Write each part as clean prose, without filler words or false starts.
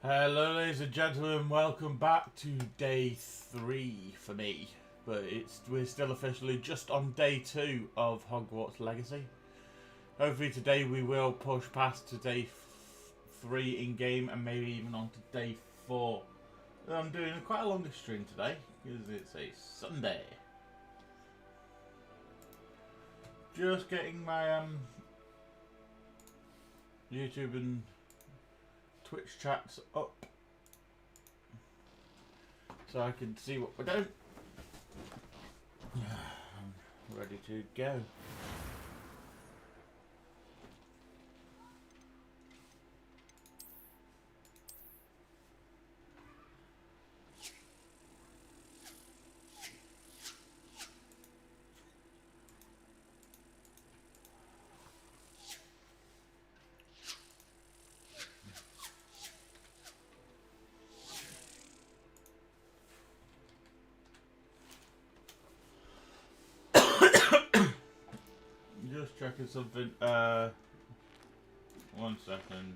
Hello ladies and gentlemen, welcome back to day 3 for me. But we're still officially just on day 2 of Hogwarts Legacy. Hopefully today we will push past to day 3 in game and maybe even on to day 4. I'm doing quite a longer stream today because it's a Sunday. Just getting my YouTube and Twitch chats up so I can see what we're doing. I'm ready to go. Just checking something. 1 second.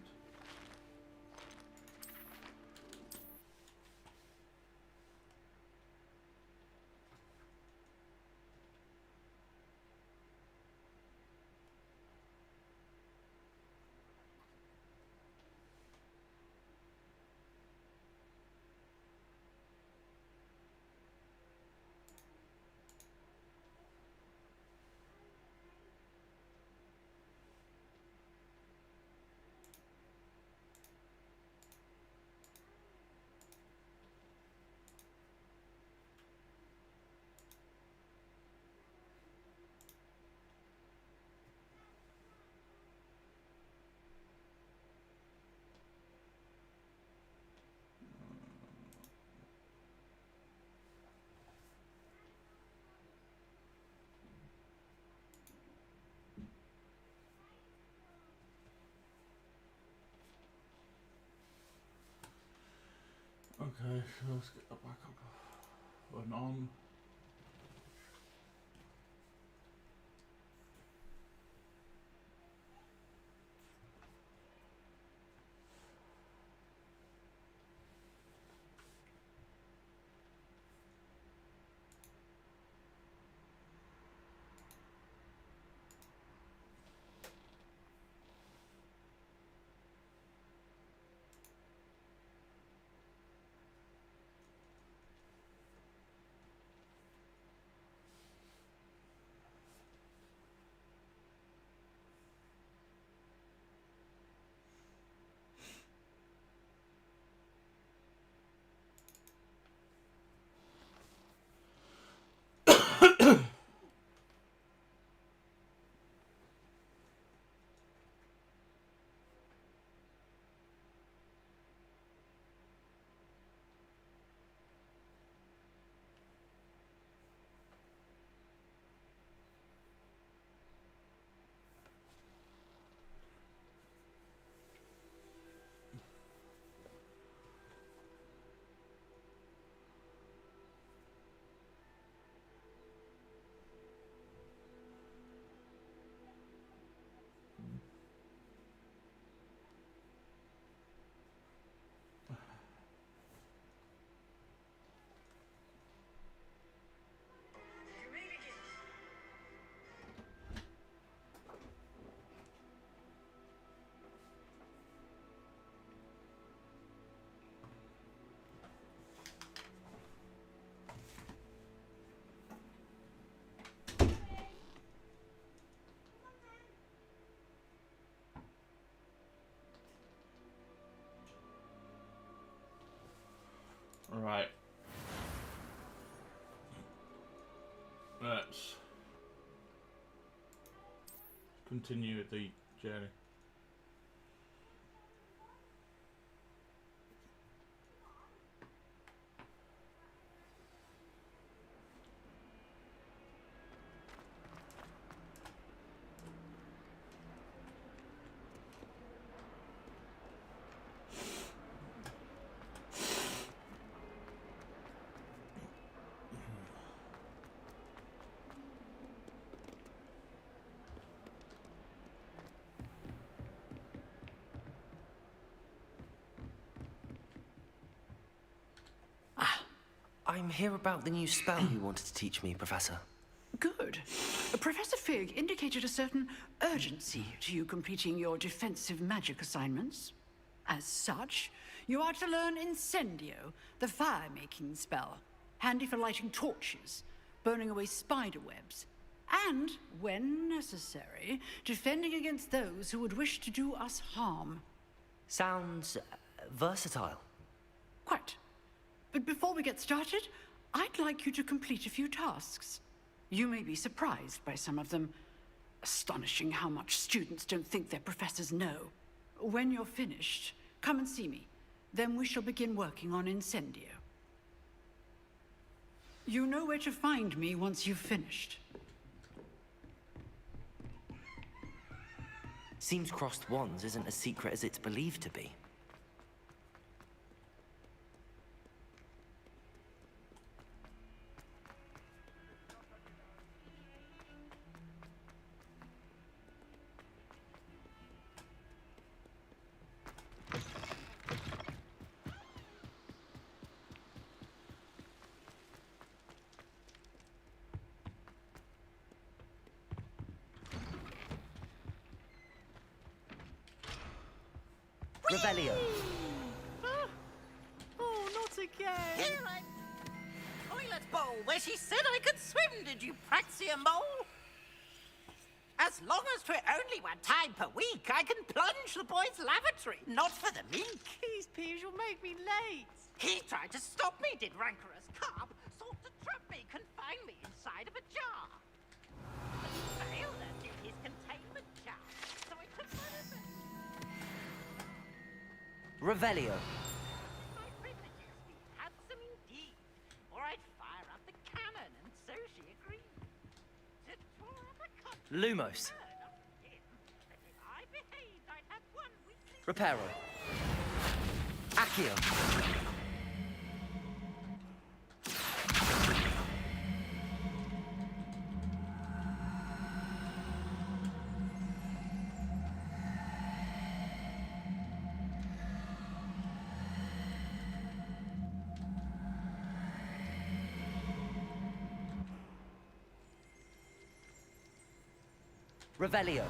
Okay, so let's get that back up and on. Right. Let's continue with the journey. I'm here about the new spell you wanted to teach me, Professor. Good. Professor Fig indicated a certain urgency to you completing your defensive magic assignments. As such, you are to learn Incendio, the fire-making spell, handy for lighting torches, burning away spider webs, and, when necessary, defending against those who would wish to do us harm. Sounds versatile. Quite. But before we get started, I'd like you to complete a few tasks. You may be surprised by some of them. Astonishing how much students don't think their professors know. When you're finished, come and see me. Then we shall begin working on Incendio. You know where to find me once you've finished. Seems crossed wands isn't as secret as it's believed to be. Revelio. Oh, not again. Here toilet bowl where she said I could swim, did you praxia mole? As long as 'twere only one time per week, I can plunge the boy's lavatory, not for the meek. Please, Peeves, you'll make me late. He tried to stop me, did rancorous carp, sought to trap me, confine me inside of a jar. But he failed at his containment charm, so I took my revenge. Revelio. My privileges be handsome indeed, or I'd fire up the cannon, and so she agreed. To draw up a contract. Lumos. That if I behaved, I'd have one weekly. Reparo. Accio. Revelio.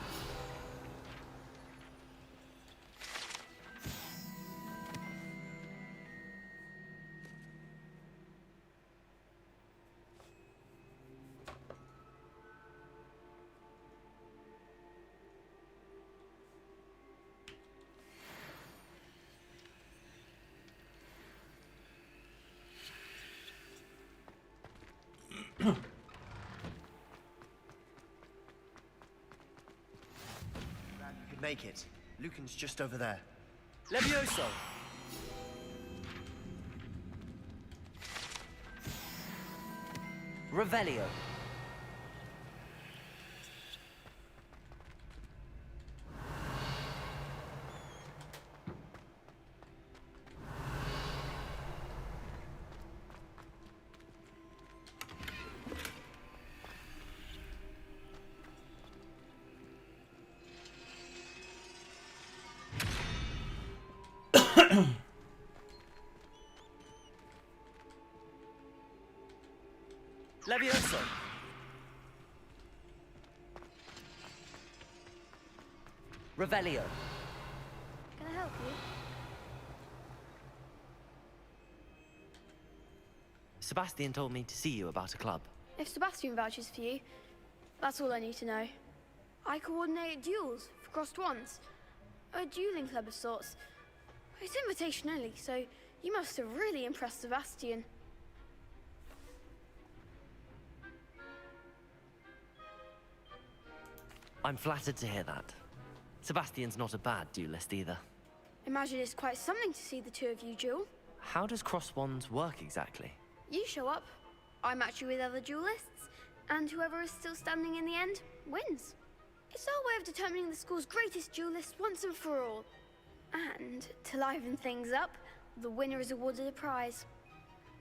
Make it. Lucan's just over there. Levioso. Revelio. Levioso. Revelio. Can I help you? Sebastian told me to see you about a club. If Sebastian vouches for you, that's all I need to know. I coordinate duels for crossed wands. A dueling club of sorts. It's invitation only, so you must have really impressed Sebastian. I'm flattered to hear that. Sebastian's not a bad duelist either. Imagine it's quite something to see the two of you duel. How does cross wands work exactly? You show up, I match you with other duelists, and whoever is still standing in the end wins. It's our way of determining the school's greatest duelist once and for all. And to liven things up, the winner is awarded a prize.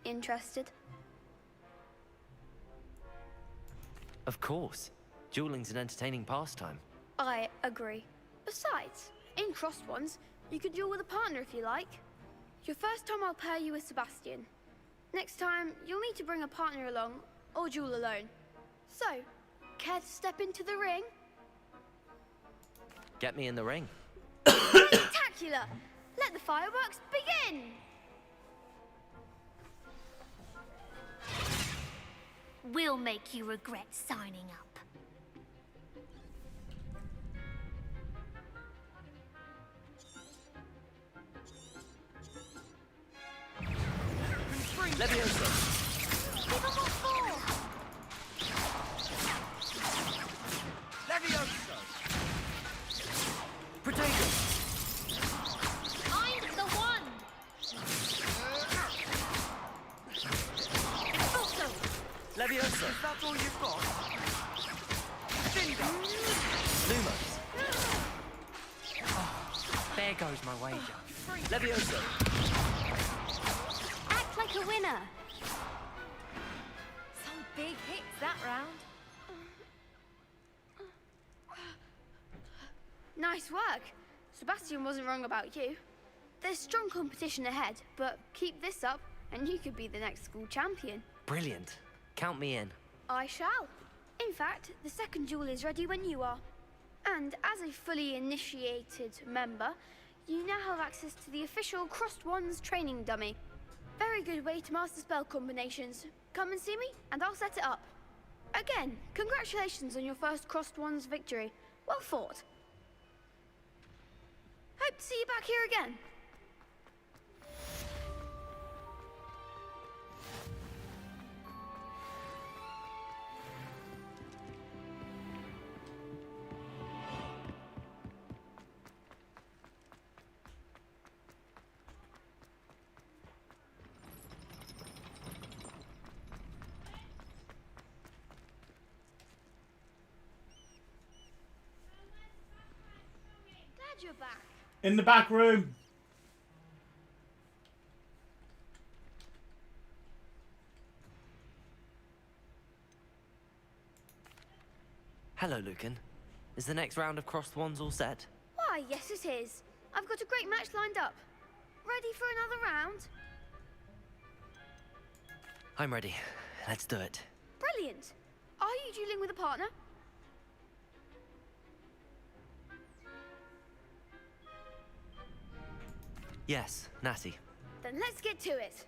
Interested? Of course. Dueling's an entertaining pastime. I agree. Besides, in crossed ones, you could duel with a partner if you like. Your first time I'll pair you with Sebastian. Next time, you'll need to bring a partner along, or duel alone. So, care to step into the ring? Get me in the ring. Spectacular! Let the fireworks begin! We'll make you regret signing up. Leviosa. Give 'em what for! Leviosa! Protego. I'm the one! Impulso! Leviosa. That's all you've got? Lumos. There goes my wager. Leviosa. Act like a winner! Some big hits that round. Nice work. Sebastian wasn't wrong about you. There's strong competition ahead, but keep this up and you could be the next school champion. Brilliant. Count me in. I shall. In fact, the second duel is ready when you are. And as a fully initiated member, you now have access to the official Crossed Wands training dummy. Very good way to master spell combinations. Come and see me, and I'll set it up. Again, congratulations on your first Crossed Wands victory. Well fought. Hope to see you back here again. Glad you're back. In the back room. Hello, Lucan. Is the next round of Crossed Wands all set? Why, yes it is. I've got a great match lined up. Ready for another round? I'm ready. Let's do it. Brilliant. Are you dueling with a partner? Yes, Natty. Then let's get to it.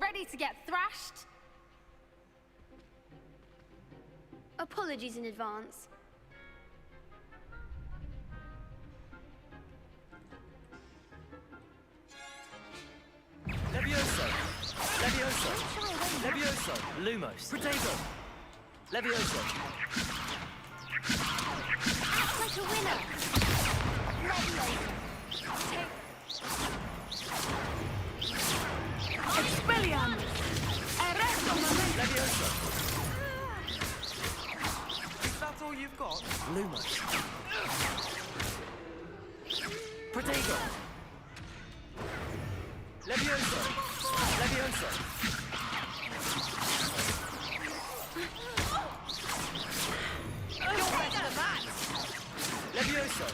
Ready to get thrashed? Apologies in advance. Levioso. Levioso. Levioso. Lumos. Protego. Levioso. Act like a winner! Expelliarmus! Arresto momento! Levioso. Is that all you've got? Lumos. Protego. Levioso. Levioso. You're better than that! Levioso.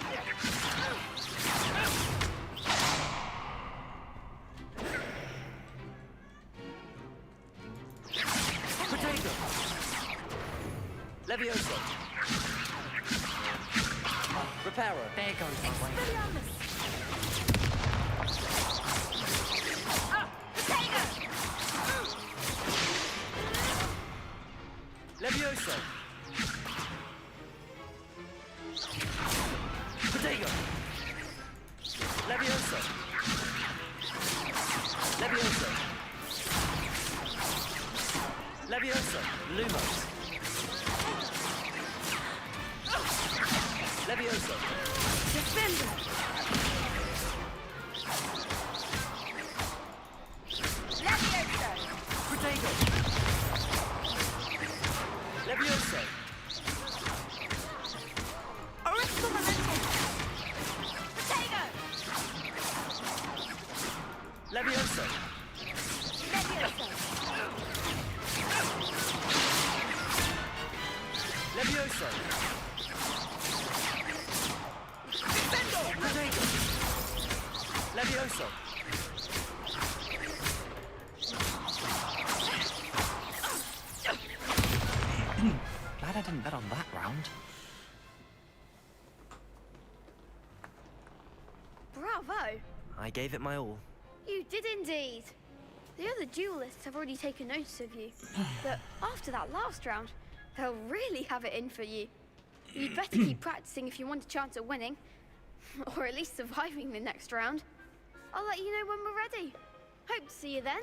Protego. Levioso. Reparo. There goes my way. Expelliarmus! Levioso. Protego. Levioso. Levioso. Levioso. Lumos. Levioso. Defender! Protego. Levioso. Arresto momento! Levioso. Levioso. Protego. Levioso. I didn't bet on that round. Bravo! I gave it my all. You did indeed. The other duelists have already taken notice of you. But after that last round, they'll really have it in for you. You'd better keep practicing if you want a chance at winning. Or at least surviving the next round. I'll let you know when we're ready. Hope to see you then.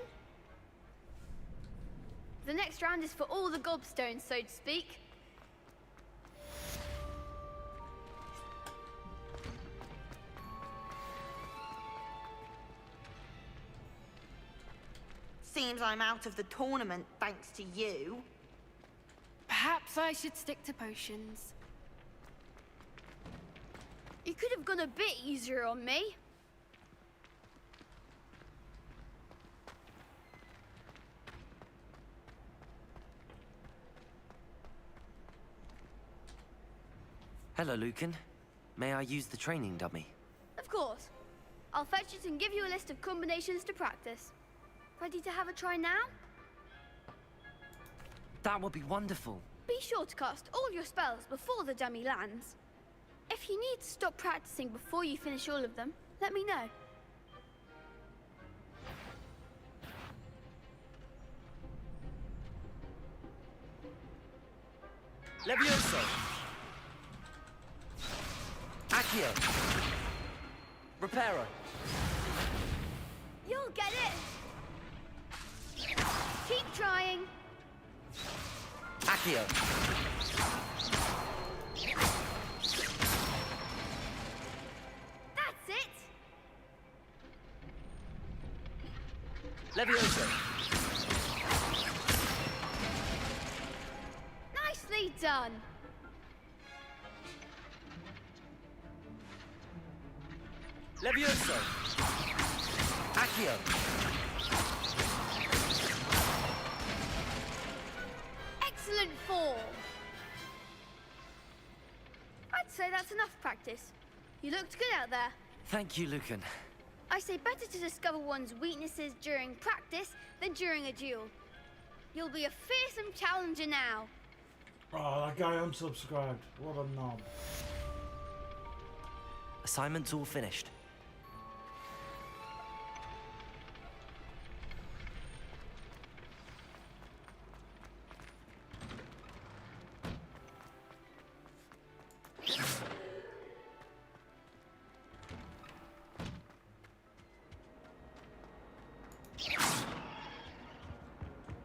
The next round is for all the gobstones, so to speak. Seems I'm out of the tournament thanks to you. Perhaps I should stick to potions. You could have gone a bit easier on me. Hello, Lucan. May I use the training dummy? Of course. I'll fetch it and give you a list of combinations to practice. Ready to have a try now? That would be wonderful. Be sure to cast all your spells before the dummy lands. If you need to stop practicing before you finish all of them, let me know. Levioso! Accio! Reparo! You'll get it! Keep trying! Accio! That's it! Levioso! Nicely done! Levioso! Accio! Excellent form! I'd say that's enough practice. You looked good out there. Thank you, Lucan. I say better to discover one's weaknesses during practice than during a duel. You'll be a fearsome challenger now. Oh, that guy unsubscribed. What a knob. Assignment's all finished.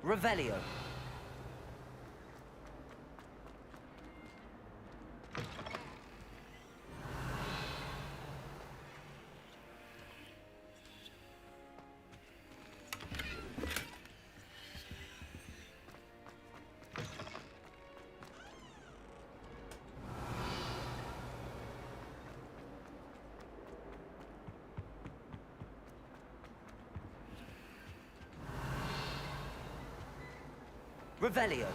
Revelio. Revelio.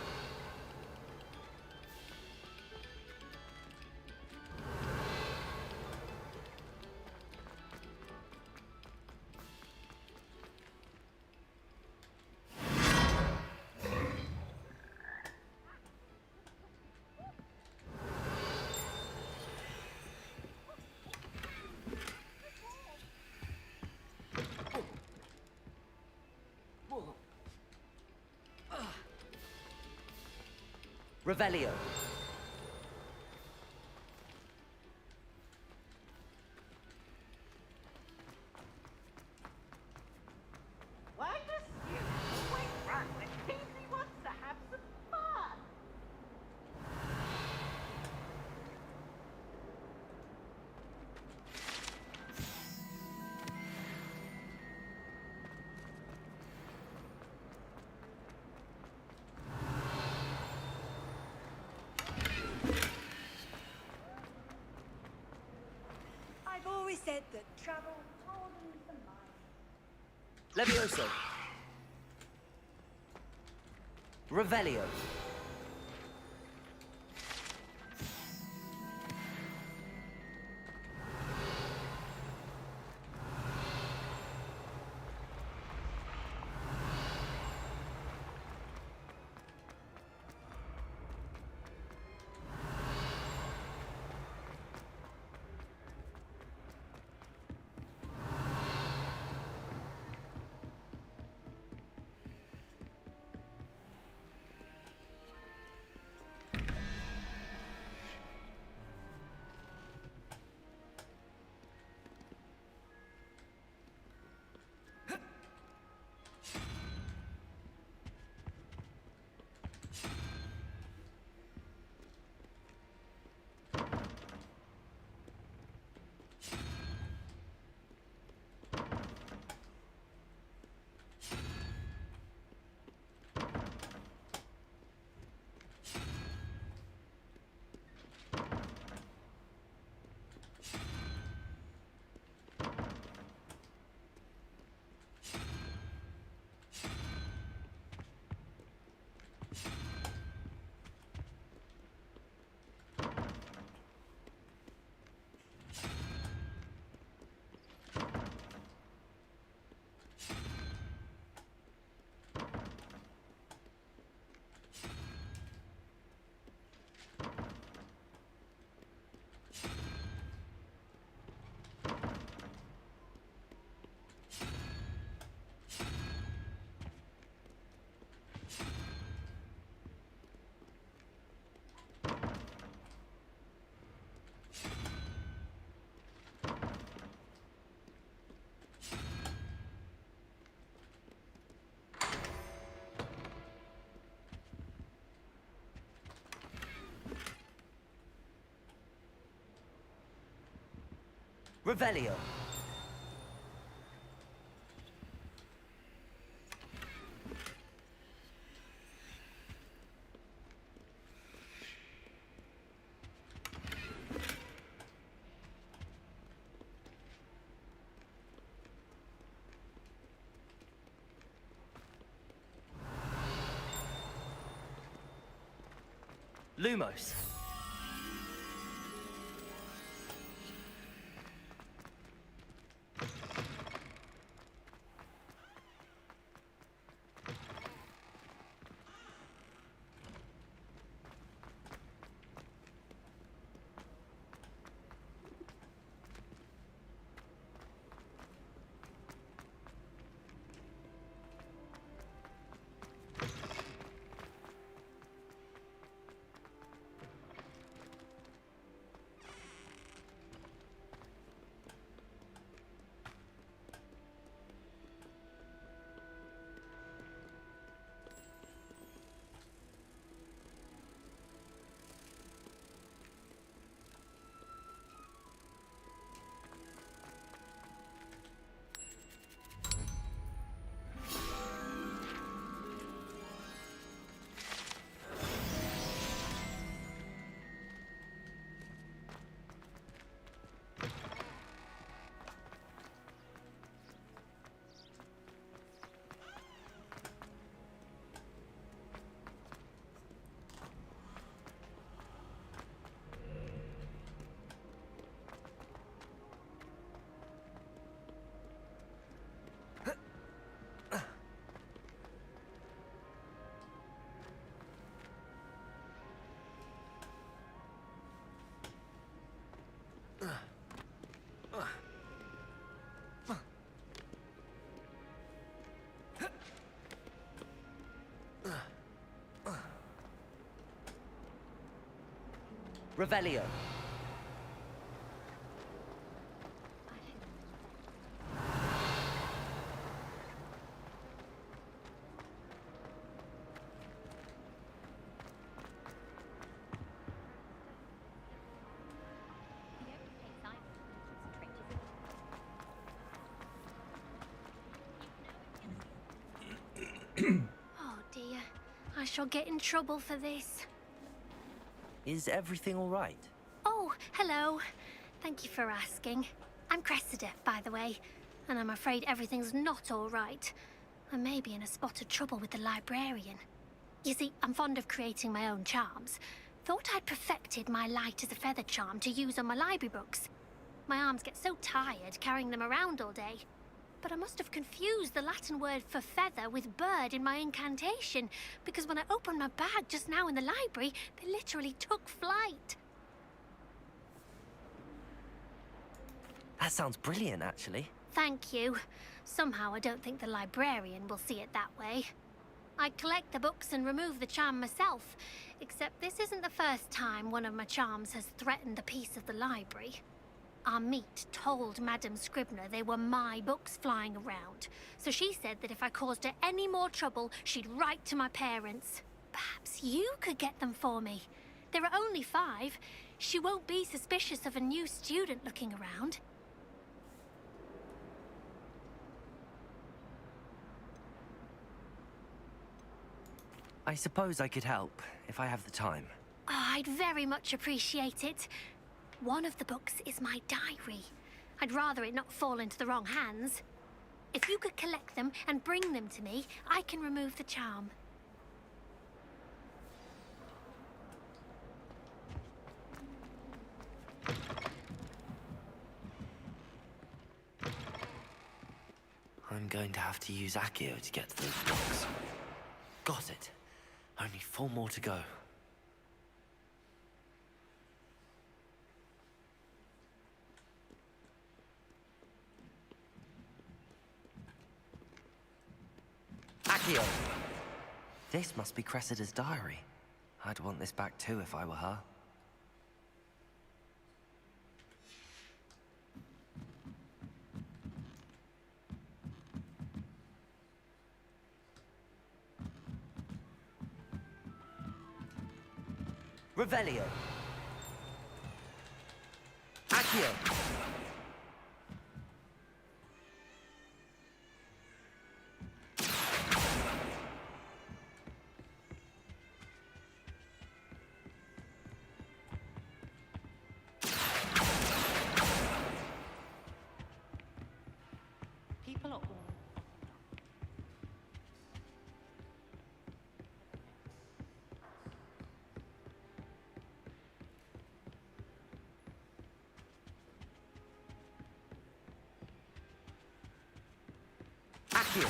Revelio. Why does you always run when Kingsley wants to have some fun? I've always said that travel broadens the mind. Levioso. Revelio. Revelio. Lumos. Revelio. Oh dear. I shall get in trouble for this. Is everything all right? Oh, hello. Thank you for asking. I'm Cressida, by the way, and I'm afraid everything's not all right. I may be in a spot of trouble with the librarian. You see, I'm fond of creating my own charms. Thought I'd perfected my light as a feather charm to use on my library books. My arms get so tired carrying them around all day. But I must have confused the Latin word for feather with bird in my incantation, because when I opened my bag just now in the library, they literally took flight. That sounds brilliant, actually. Thank you. Somehow I don't think the librarian will see it that way. I collect the books and remove the charm myself, except this isn't the first time one of my charms has threatened the peace of the library. Our meet told Madame Scribner they were my books flying around, so she said that if I caused her any more trouble, she'd write to my parents. Perhaps you could get them for me. There are only 5. She won't be suspicious of a new student looking around. I suppose I could help, if I have the time. Oh, I'd very much appreciate it. One of the books is my diary. I'd rather it not fall into the wrong hands. If you could collect them and bring them to me, I can remove the charm. I'm going to have to use Accio to get to those books. Got it. Only 4 more to go. Accio! This must be Cressida's diary. I'd want this back too if I were her. Revelio. Accio. Accio!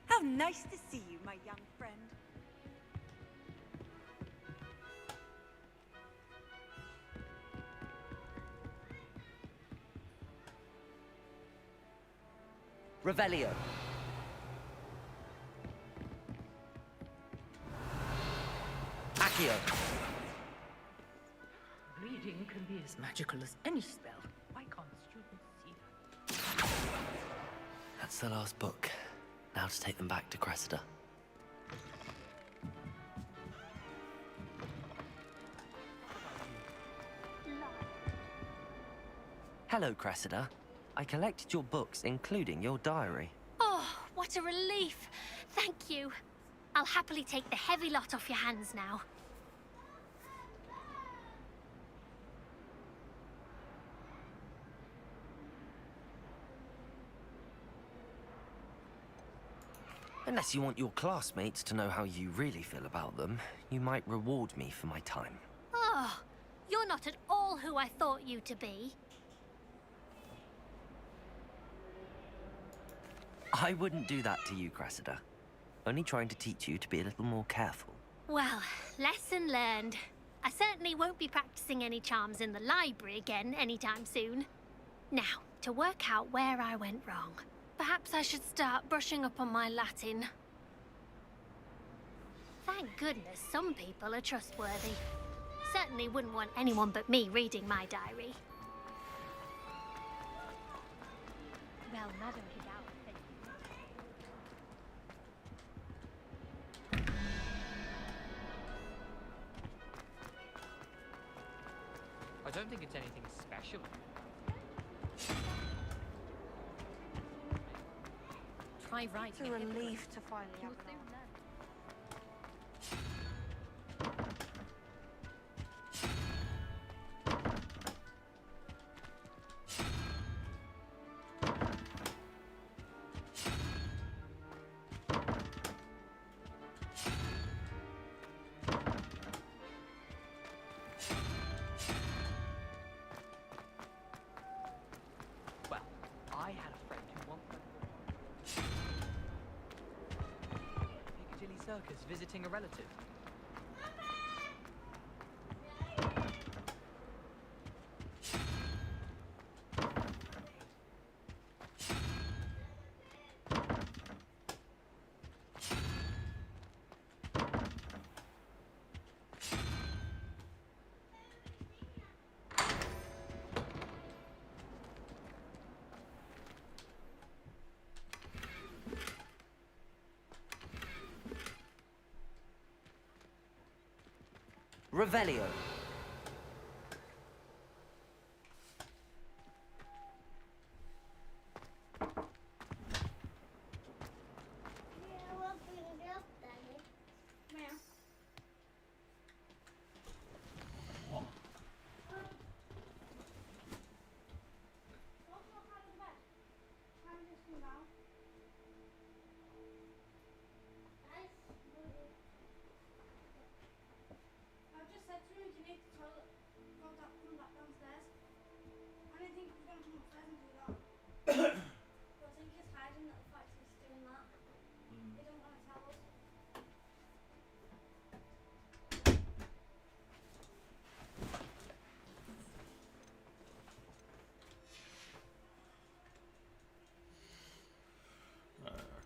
How nice to see you, my young friend. Revelio. Accio. Reading can be as magical as any spell. Why can't students see that? That's the last book. Now to take them back to Cressida. Hello, Cressida. I collected your books, including your diary. Oh, what a relief. Thank you. I'll happily take the heavy lot off your hands now. Unless you want your classmates to know how you really feel about them, you might reward me for my time. Oh, you're not at all who I thought you to be. I wouldn't do that to you, Cressida. Only trying to teach you to be a little more careful. Well, lesson learned. I certainly won't be practicing any charms in the library again anytime soon. Now, to work out where I went wrong. Perhaps I should start brushing up on my Latin. Thank goodness some people are trustworthy. Certainly wouldn't want anyone but me reading my diary. Well, Madam Kidao said... I don't think it's anything special. Try writing. It's a relief to finally have an answer. Well, I had a friend who once went Piccadilly Circus visiting a relative. Revelio. I just said to him, do you need the toilet? Come back downstairs. I didn't think he was going to come upstairs and do that. But I think he's hiding the fact he's doing that. He don't want to tell us.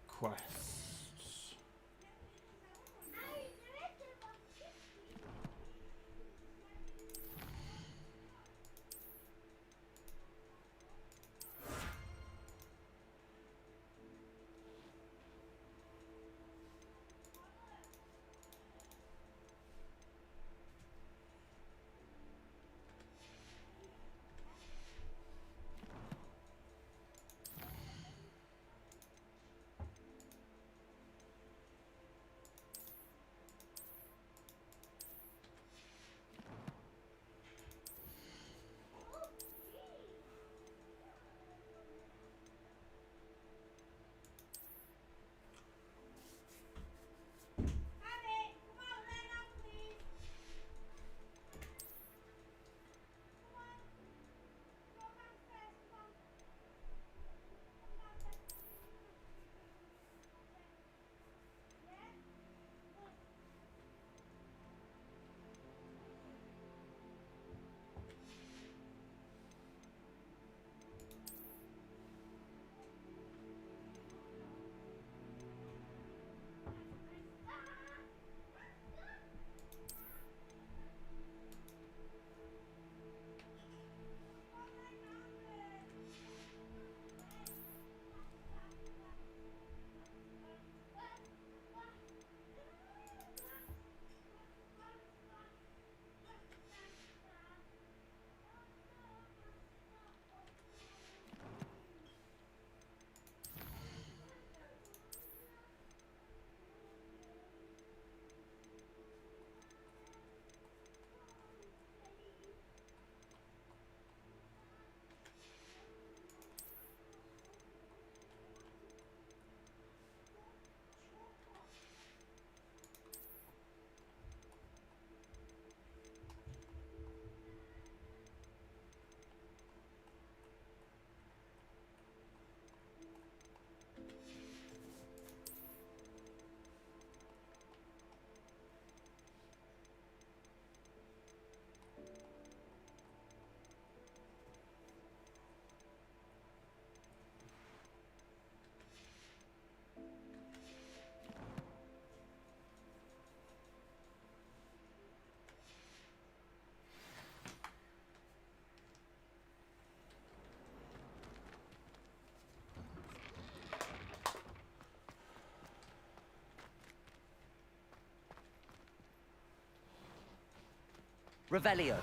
Quests. Revelio.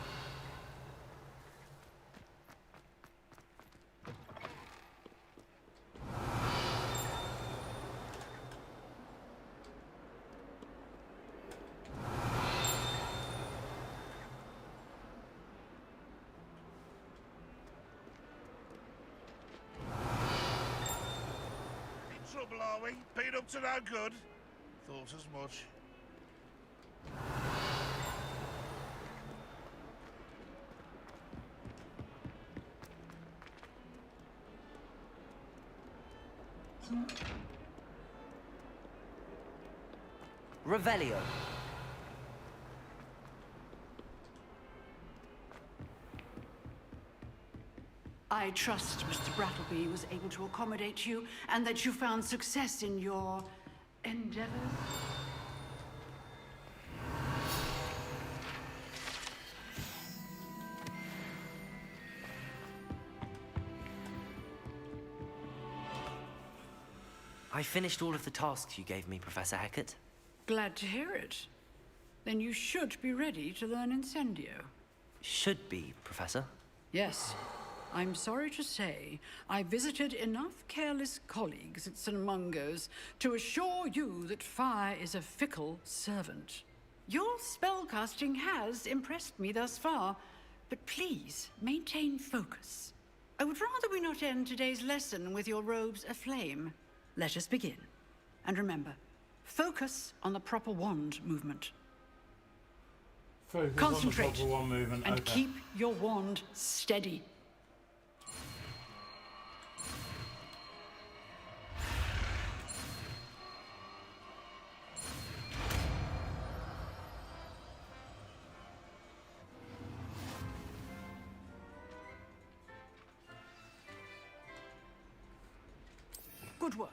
Trouble, are we? Been up to no good? Thought as much. Revelio. I trust Mr. Brattleby was able to accommodate you and that you found success in your endeavors. I finished all of the tasks you gave me, Professor Hecat. Glad to hear it. Then you should be ready to learn Incendio. Should be, Professor. Yes. I'm sorry to say, I visited enough careless colleagues at St. Mungo's to assure you that fire is a fickle servant. Your spellcasting has impressed me thus far, but please maintain focus. I would rather we not end today's lesson with your robes aflame. Let us begin. And remember, focus on the proper wand movement. Focus Concentrate on the proper wand movement. and Okay. keep your wand steady. Good work.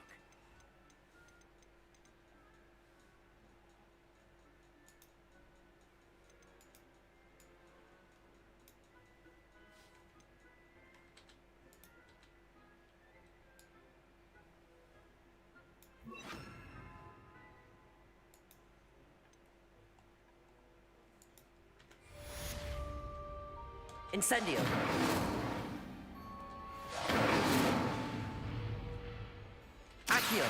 Incendio. Accio.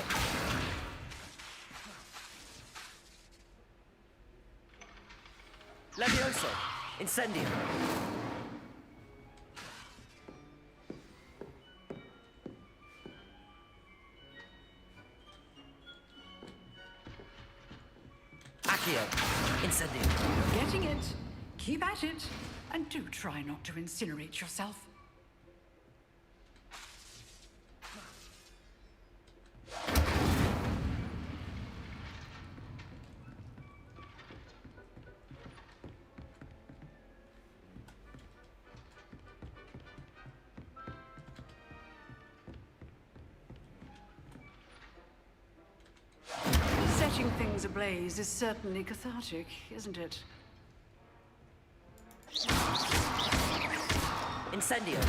Levioso. Incendio. Accio. Incendio. You're getting it. Keep at it. And do try not to incinerate yourself. Setting things ablaze is certainly cathartic, isn't it? Incendio.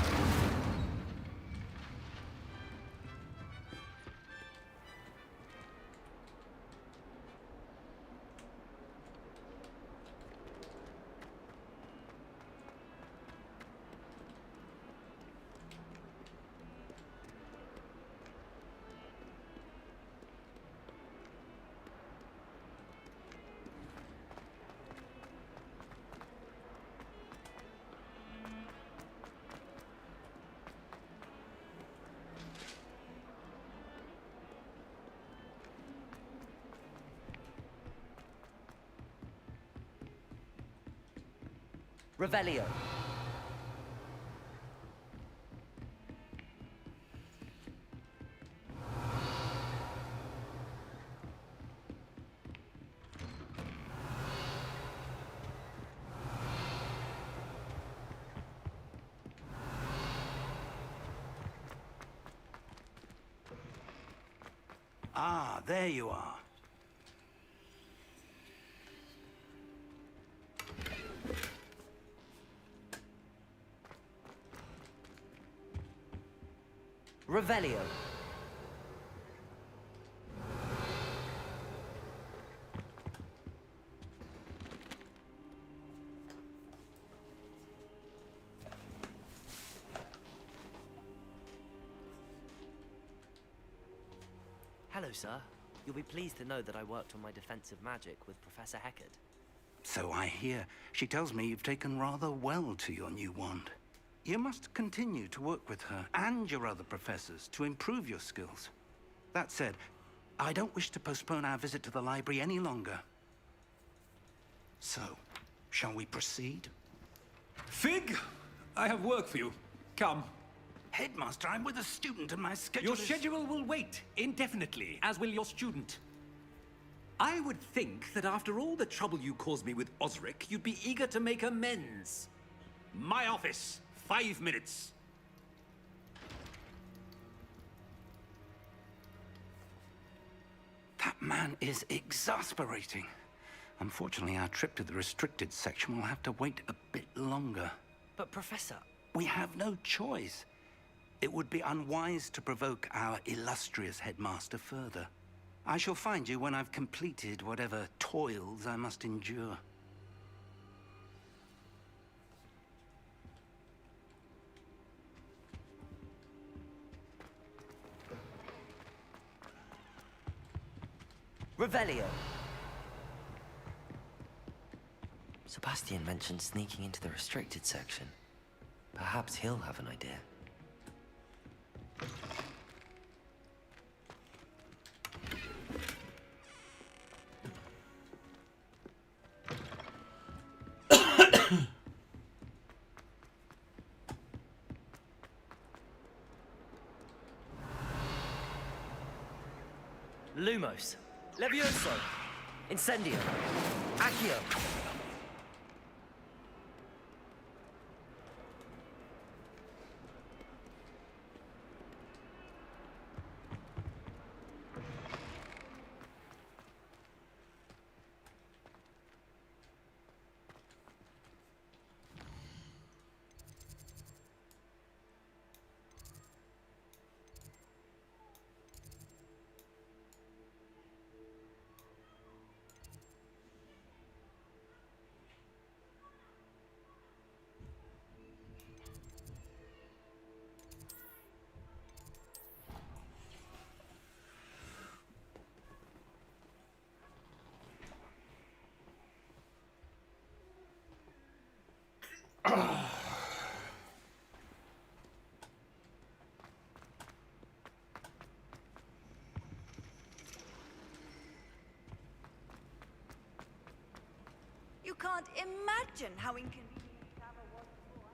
Revelio. Ah, there you are. Revelio. Hello, sir. You'll be pleased to know that I worked on my defensive magic with Professor Heckard. So I hear. She tells me you've taken rather well to your new wand. You must continue to work with her and your other professors to improve your skills. That said, I don't wish to postpone our visit to the library any longer. So, shall we proceed? Fig, I have work for you. Come. Headmaster, I'm with a student and my schedule Your schedule will wait indefinitely, as will your student. I would think that after all the trouble you caused me with Osric, you'd be eager to make amends. My office, 5 minutes. That man is exasperating. Unfortunately, our trip to the restricted section will have to wait a bit longer. But, Professor... We have no choice. It would be unwise to provoke our illustrious headmaster further. I shall find you when I've completed whatever toils I must endure. Revelio! Sebastian mentioned sneaking into the restricted section. Perhaps he'll have an idea. Lumos, Levioso, Incendio, Accio. You can't imagine how inconvenient travel was before.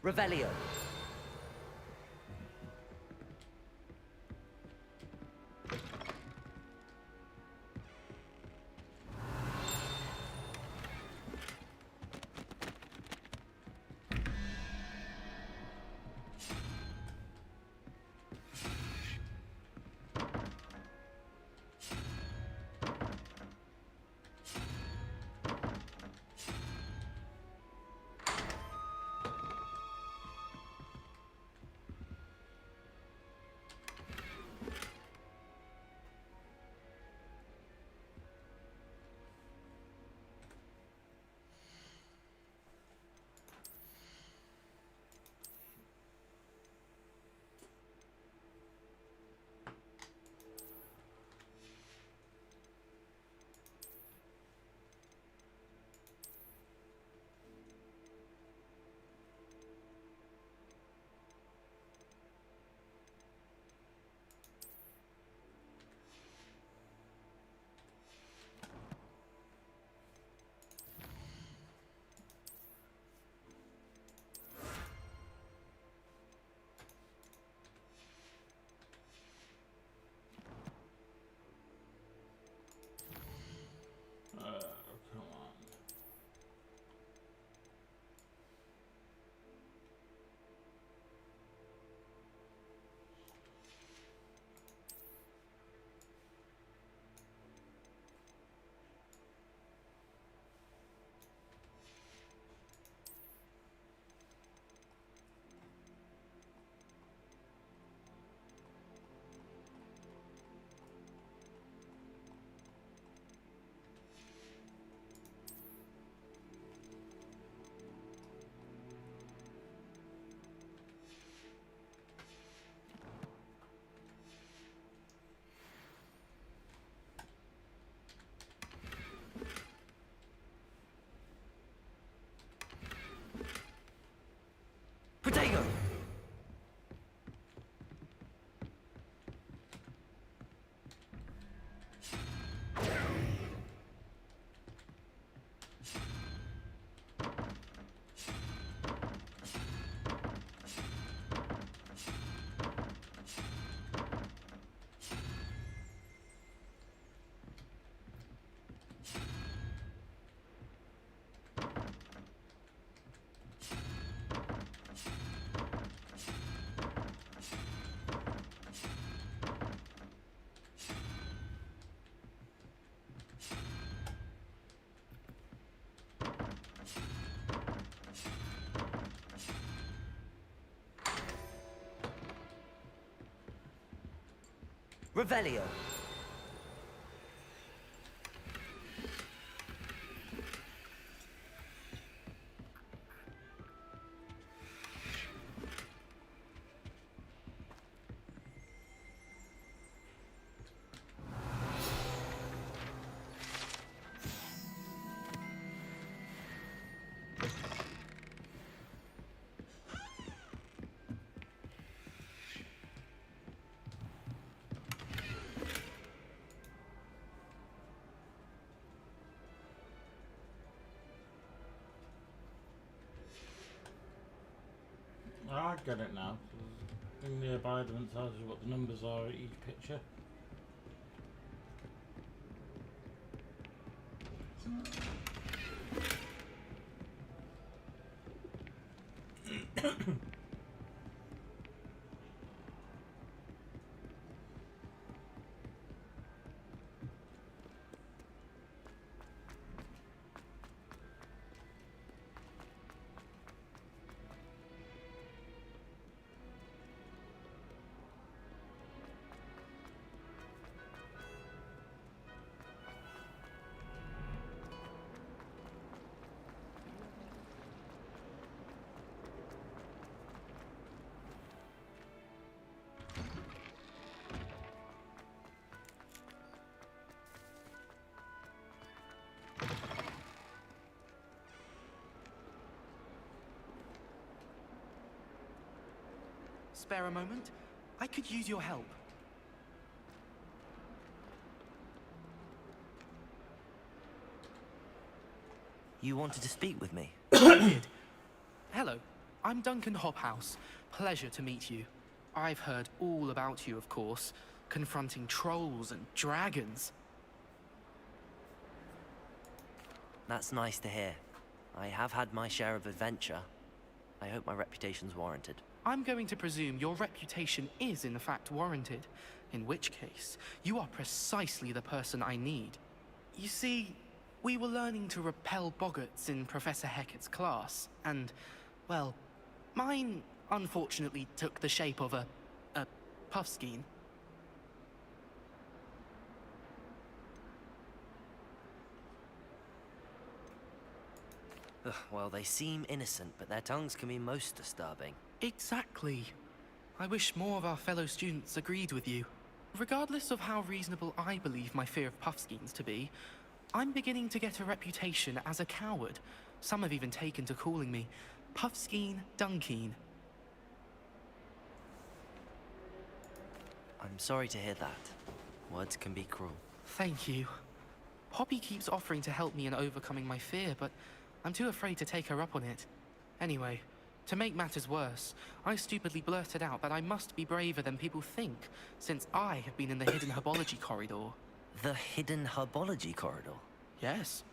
Revelio. Revelio. I get it now. Thing nearby them tells you what the numbers are at each picture. Spare a moment? I could use your help. You wanted to speak with me? I did. Hello, I'm Duncan Hobhouse. Pleasure to meet you. I've heard all about you, of course, confronting trolls and dragons. That's nice to hear. I have had my share of adventure. I hope my reputation's warranted. I'm going to presume your reputation is in fact warranted, in which case, you are precisely the person I need. You see, we were learning to repel boggarts in Professor Hecat's class, and, well, mine unfortunately took the shape of a puffskein. Ugh, well, they seem innocent, but their tongues can be most disturbing. Exactly. I wish more of our fellow students agreed with you. Regardless of how reasonable I believe my fear of puffskeins to be, I'm beginning to get a reputation as a coward. Some have even taken to calling me Puffskeen Dunkeen. I'm sorry to hear that. Words can be cruel. Thank you. Poppy keeps offering to help me in overcoming my fear, but I'm too afraid to take her up on it. Anyway, to make matters worse, I stupidly blurted out that I must be braver than people think, since I have been in the hidden herbology corridor. The hidden herbology corridor? Yes.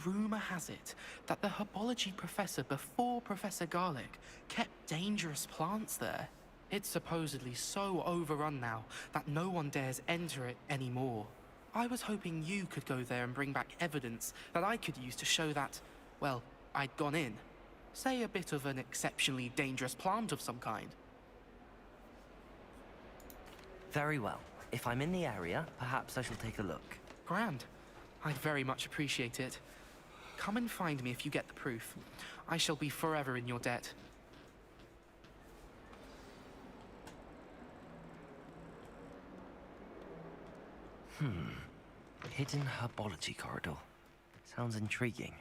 Rumor has it that the herbology professor before Professor Garlic kept dangerous plants there. It's supposedly so overrun now that no one dares enter it anymore. I was hoping you could go there and bring back evidence that I could use to show that, well, I'd gone in. Say a bit of an exceptionally dangerous plant of some kind. Very well. If I'm in the area, perhaps I shall take a look. Grand. I'd very much appreciate it. Come and find me if you get the proof. I shall be forever in your debt. Hidden herbology corridor. Sounds intriguing.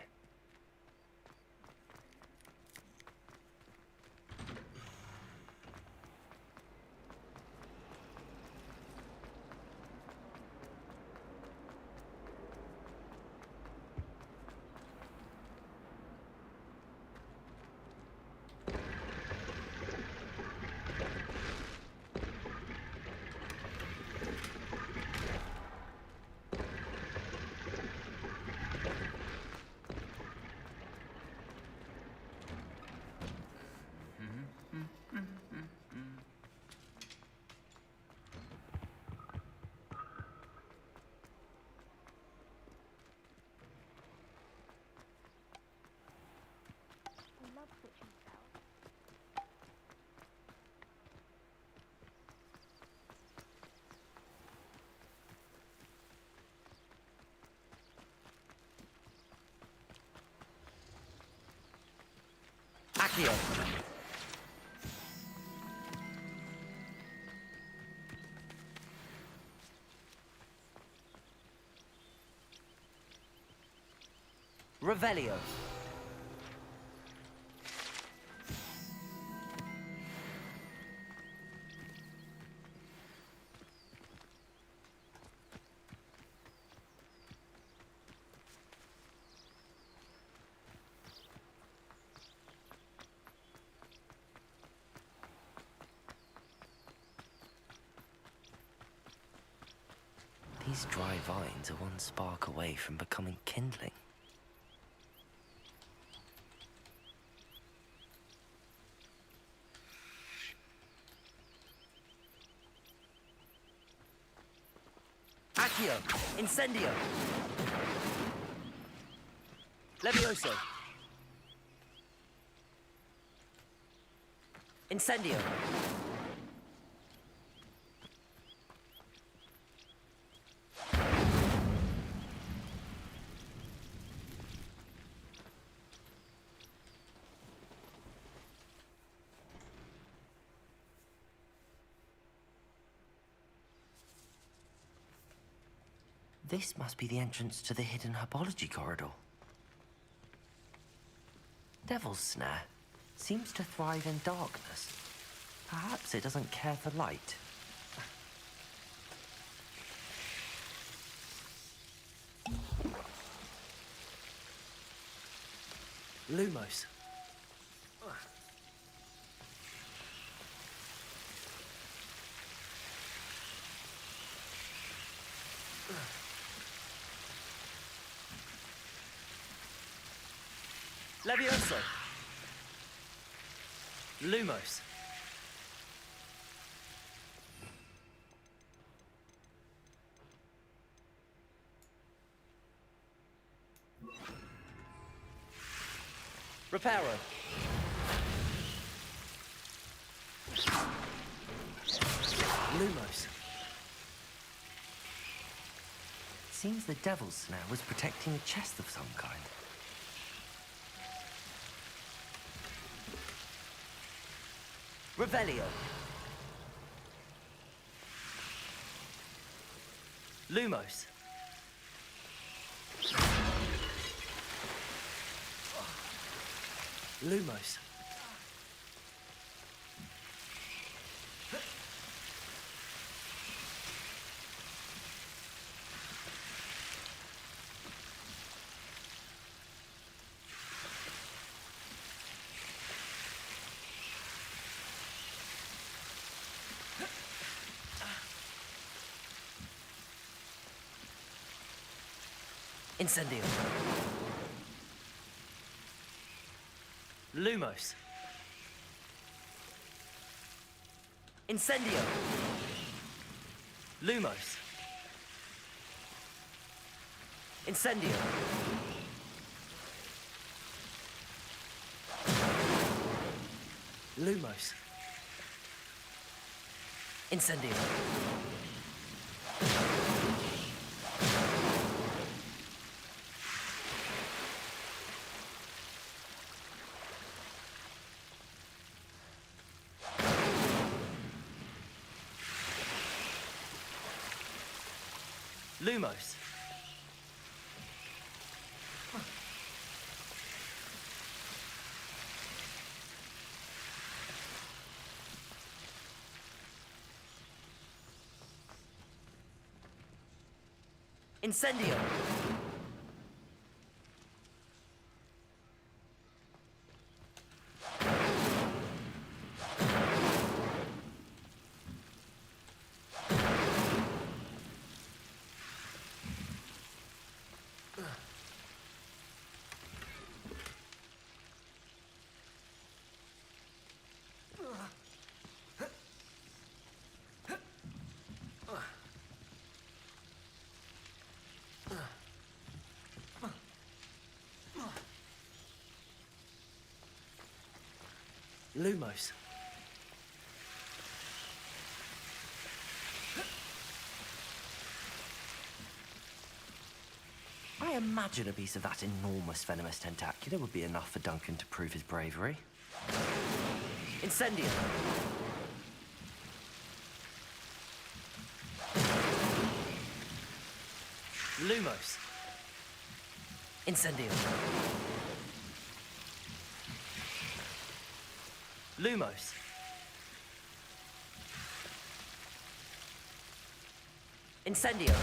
Accio. Revelio. These dry vines are one spark away from becoming kindling. Accio! Incendio! Levioso! Incendio! This must be the entrance to the hidden herbology corridor. Devil's Snare seems to thrive in darkness. Perhaps it doesn't care for light. Lumos. Levioso. Lumos. Reparo. Lumos. Seems the Devil's Snare was protecting a chest of some kind. Revelio. Lumos. Lumos. Incendio. Lumos. Incendio. Lumos. Incendio. Lumos. Incendio. Lumos. Incendio. Lumos. I imagine a piece of that enormous venomous tentacular would be enough for Duncan to prove his bravery. Incendio. Lumos. Incendio. Lumos. Incendio.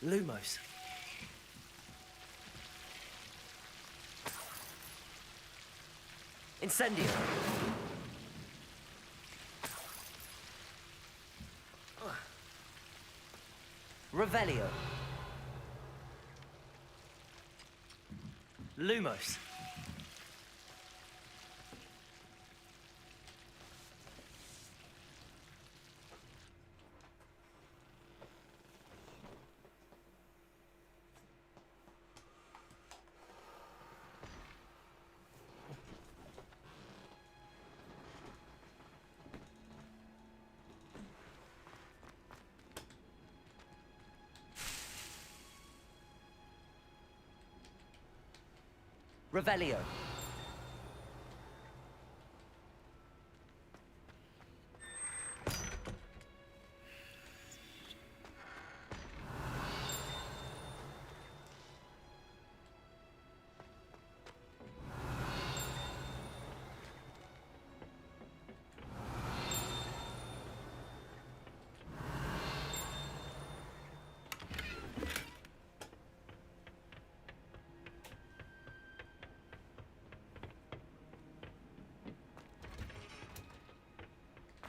Lumos. Incendio. Revelio. Lumos. Revelio.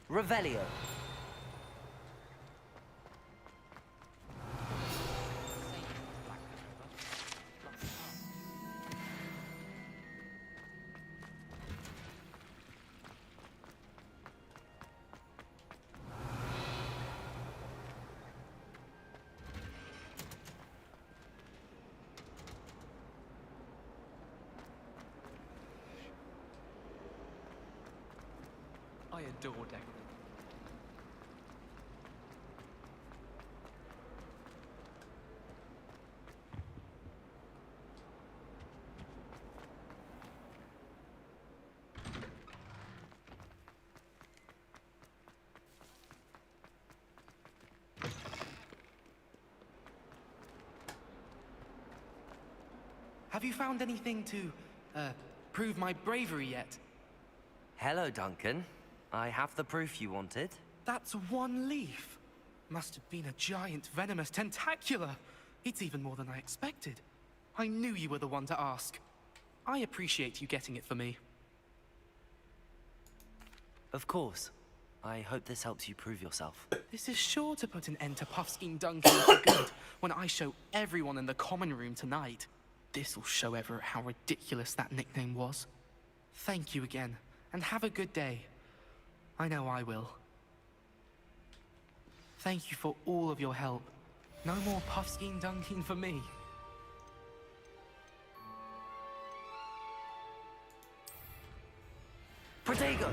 Revelio. I adore decorating. Have you found anything to, prove my bravery yet? Hello, Duncan. I have the proof you wanted. That's one leaf. Must have been a giant venomous tentacula. It's even more than I expected. I knew you were the one to ask. I appreciate you getting it for me. Of course. I hope this helps you prove yourself. This is sure to put an end to Puffskein Duncan for good when I show everyone in the common room tonight. This'll show Everett how ridiculous that nickname was. Thank you again, and have a good day. I know I will. Thank you for all of your help. No more Puffskein Dunking for me. Protego!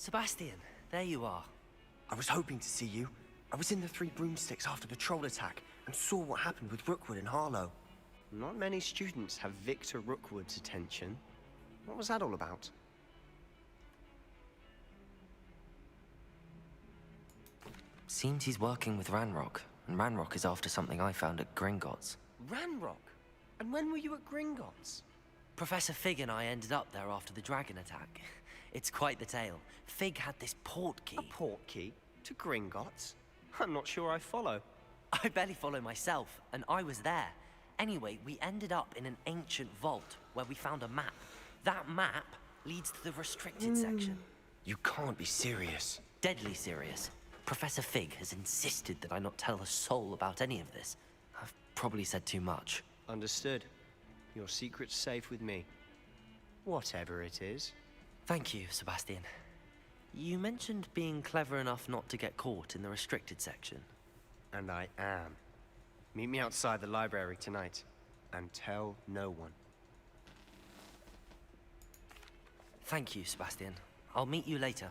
Sebastian, there you are. I was hoping to see you. I was in the Three Broomsticks after the troll attack and saw what happened with Rookwood and Harlow. Not many students have Victor Rookwood's attention. What was that all about? Seems he's working with Ranrock, and Ranrock is after something I found at Gringotts. Ranrock? And when were you at Gringotts? Professor Fig and I ended up there after the dragon attack. It's quite the tale. Fig had this port key. A port key? To Gringotts? I'm not sure I follow. I barely follow myself, and I was there. Anyway, we ended up in an ancient vault where we found a map. That map leads to the restricted section. You can't be serious. Deadly serious. Professor Fig has insisted that I not tell a soul about any of this. I've probably said too much. Understood. Your secret's safe with me. Whatever it is. Thank you, Sebastian. You mentioned being clever enough not to get caught in the restricted section. And I am. Meet me outside the library tonight, and tell no one. Thank you, Sebastian. I'll meet you later.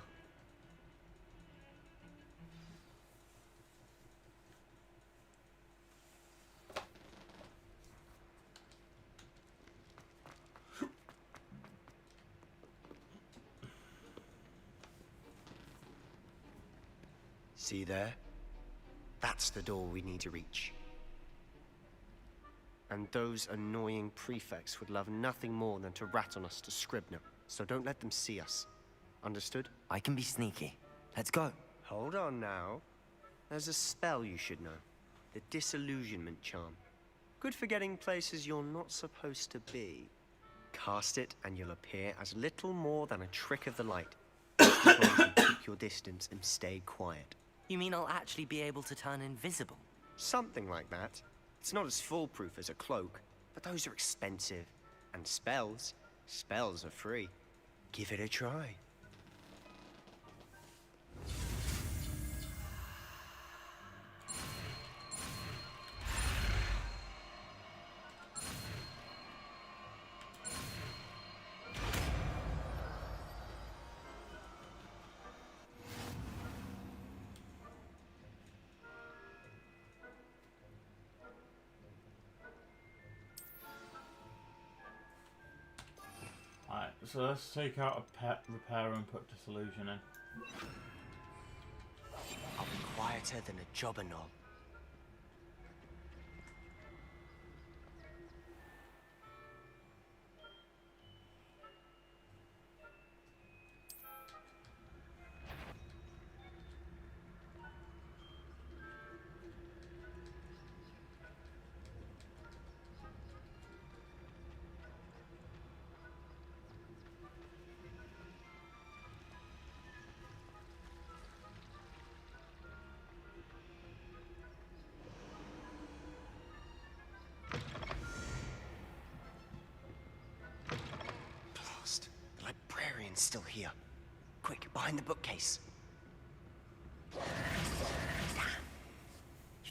See there? That's the door we need to reach. And those annoying prefects would love nothing more than to rat on us to Scribner, so don't let them see us. Understood? I can be sneaky. Let's go. Hold on now. There's a spell you should know. The Disillusionment Charm. Good for getting places you're not supposed to be. Cast it and you'll appear as little more than a trick of the light. As long as you keep your distance and stay quiet. You mean I'll actually be able to turn invisible? Something like that. It's not as foolproof as a cloak, but those are expensive. And spells are free. Give it a try. Alright, so let's take out a pet repair and put Disillusion in. I'll be quieter than a jobber knoll. The librarian's still here. Quick, behind the bookcase. You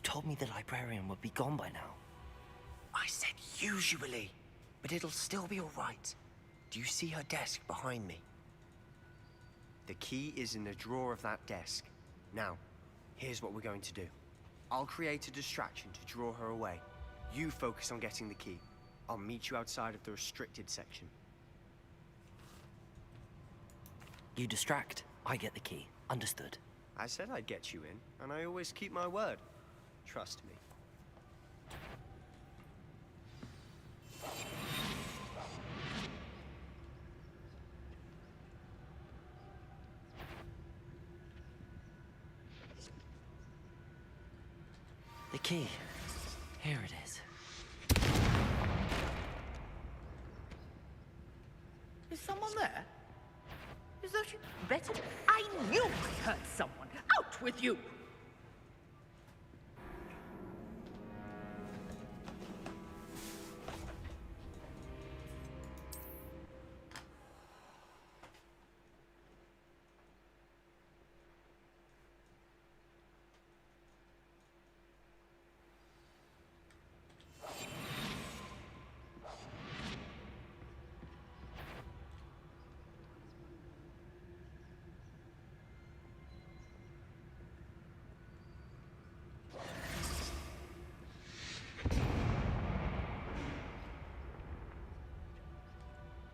told me the librarian would be gone by now. I said usually, but it'll still be all right. Do you see her desk behind me? The key is in the drawer of that desk. Now, here's what we're going to do. I'll create a distraction to draw her away. You focus on getting the key. I'll meet you outside of the restricted section. You distract, I get the key. Understood. I said I'd get you in, and I always keep my word. Trust me. The key. Here it is. Is someone there? Is that you? Better? I knew I heard someone. Out with you!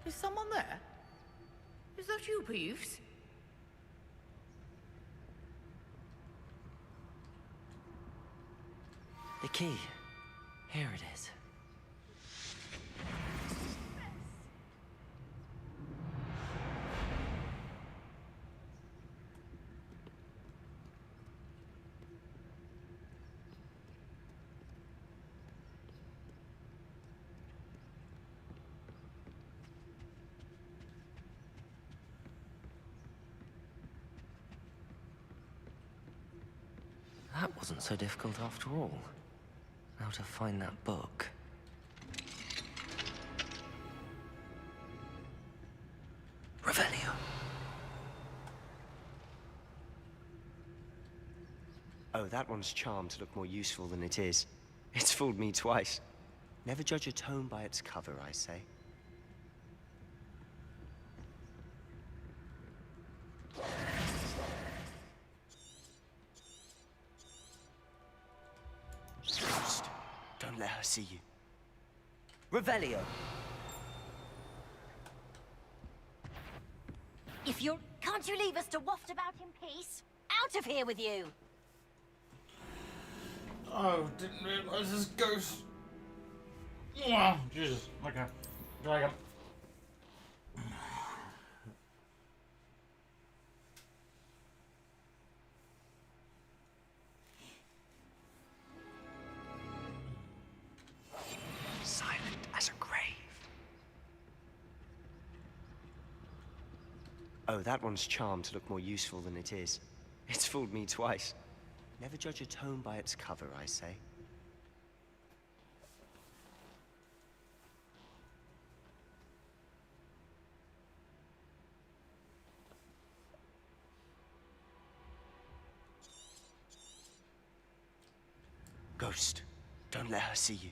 Is someone there? Is that you, Peeves? The key. Here it is. That wasn't so difficult after all. Now to find that book. Revelio. Oh, that one's charmed to look more useful than it is. It's fooled me twice. Never judge a tome by its cover, I say. Ghost, don't let her see you. Revelio. If you're... Can't you leave us to waft about in peace? Out of here with you! Oh, didn't realise this ghost. Oh, Jesus. Okay. Dragon. Silent as a grave. Oh, that one's charmed to look more useful than it is. It's fooled me twice. Never judge a tome by its cover, I say. Ghost, don't let her see you.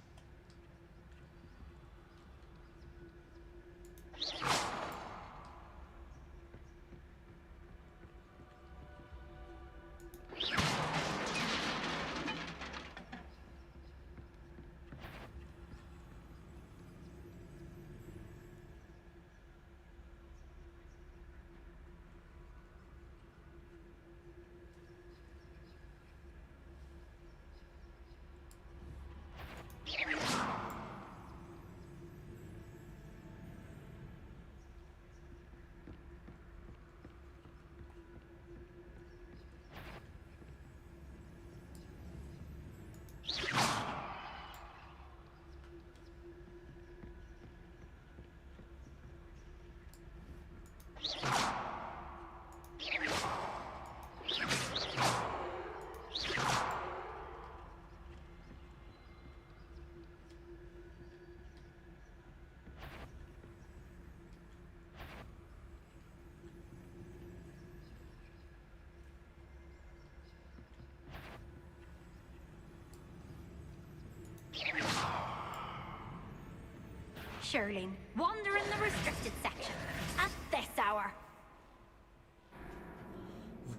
Shirlene, wander in the restricted section at this hour.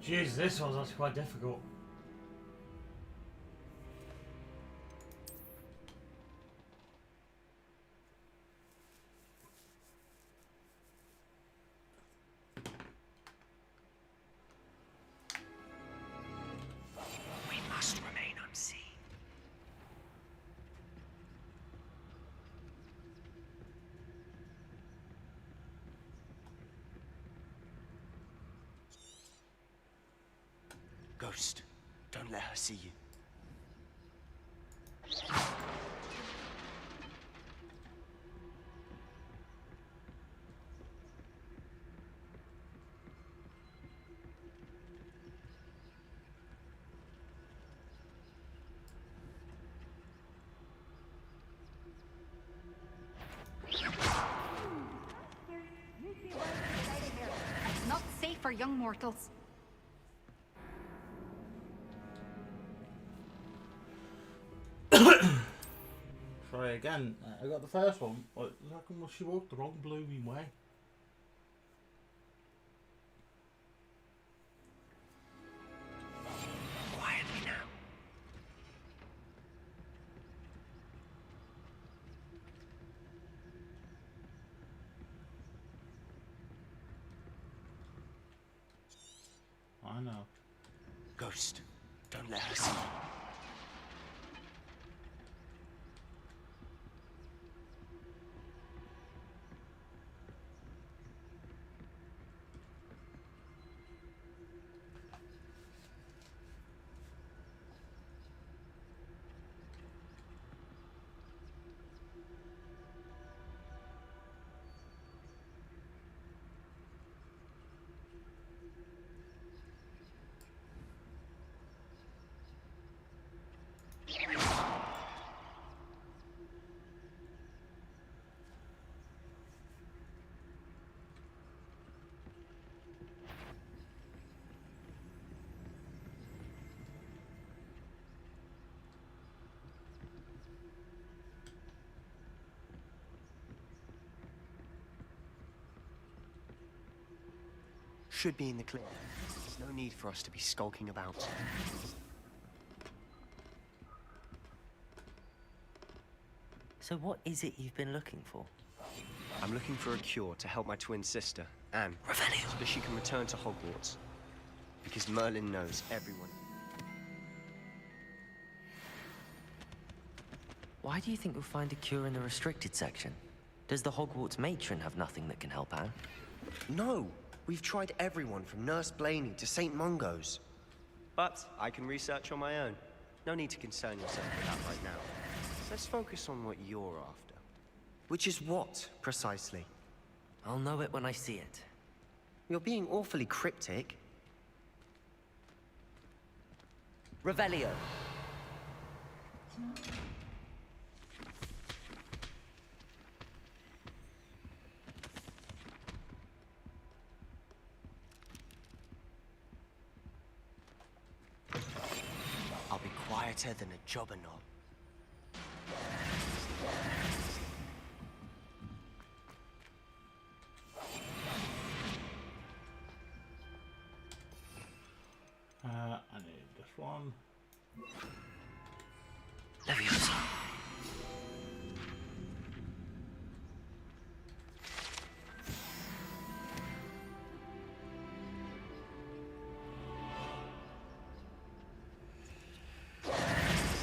Jeez, this one's actually quite difficult. We must remain unseen. Ghost, don't let her see you. It's not safe for young mortals. Try again. I got the first one. What, how come she walked the wrong blooming way? Quietly now. know. Ghost, don't let her see you. Should be in the clear. There's no need for us to be skulking about. So what is it you've been looking for? I'm looking for a cure to help my twin sister, Anne, Revelio, so that she can return to Hogwarts. Because Merlin knows everyone. why do you think you'll find a cure in the restricted section? Does the Hogwarts matron have nothing that can help Anne? No! We've tried everyone from Nurse Blaney to St. Mungo's. But I can research on my own. No need to concern yourself with that right now. Let's focus on what you're after. Which is what, precisely? I'll know it when I see it. You're being awfully cryptic. Revelio. I'll be quieter than a jobber knob. I need this one. Leviosa.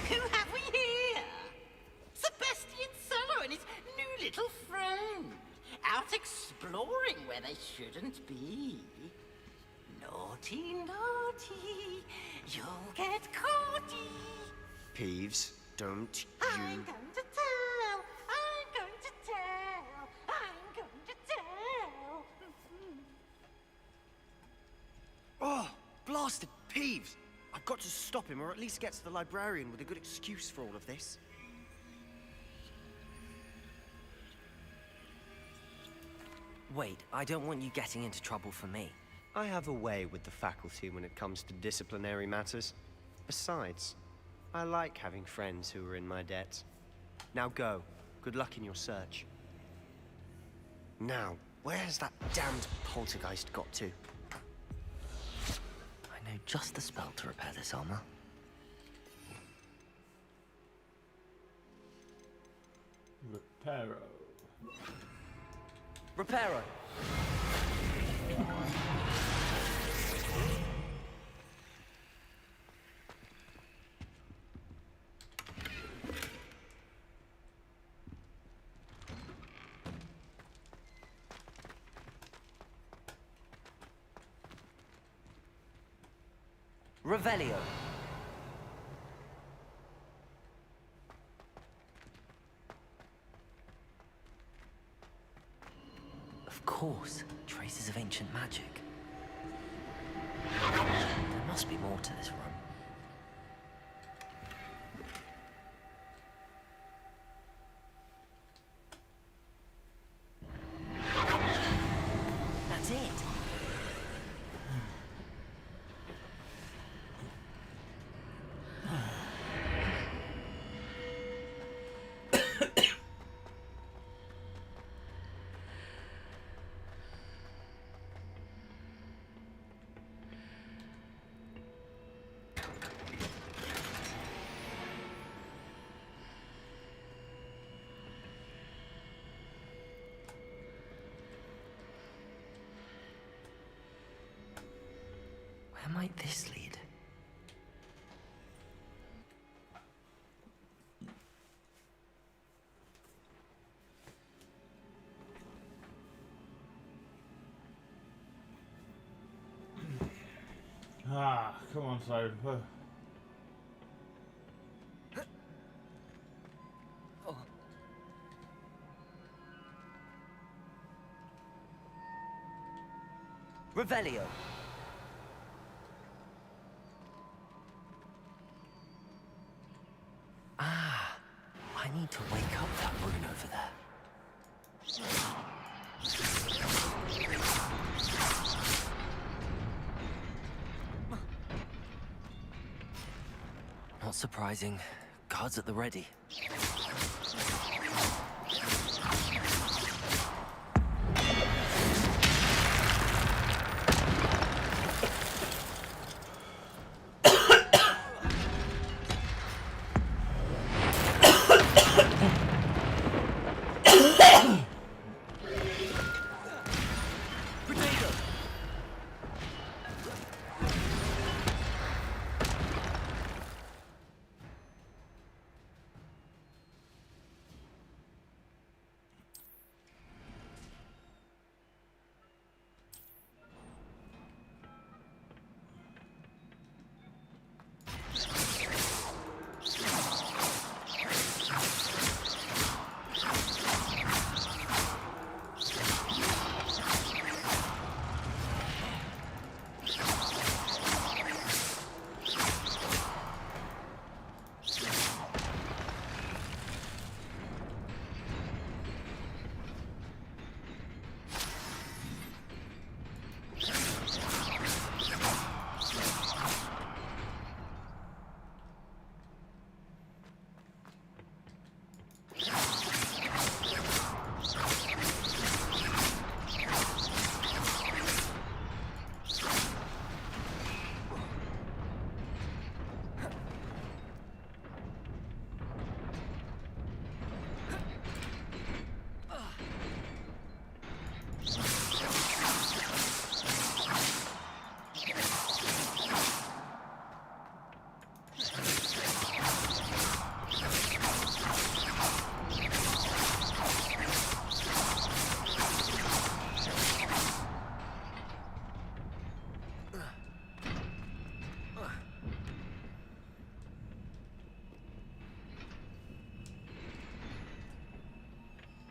Who have we here? Sebastian Solo and his new little friend. Out exploring where they shouldn't be. Naughty, naughty. You'll get caughty. Peeves, don't I'm you... going to tell. I'm going to tell. I'm going to tell. Oh, blasted Peeves! I've got to stop him, or at least get to the librarian with a good excuse for all of this. Wait, I don't want you getting into trouble for me. I have a way with the faculty when it comes to disciplinary matters. Besides, I like having friends who are in my debt. Now go. Good luck in your search. Now, where has that damned poltergeist got to? I know just the spell to repair this armor. Reparo. Reparo! Revelio. Of course, traces of ancient magic. There must be more to this room. That's it. Where might this lead? Ah, come on, Simon. Revelio. Ah, I need to wake up that rune over there. Not surprising. Guards at the ready.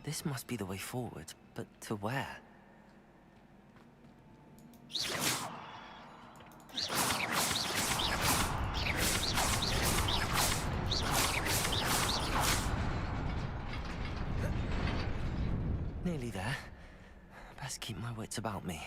This must be the way forward, but to where? Nearly there. Best keep my wits about me.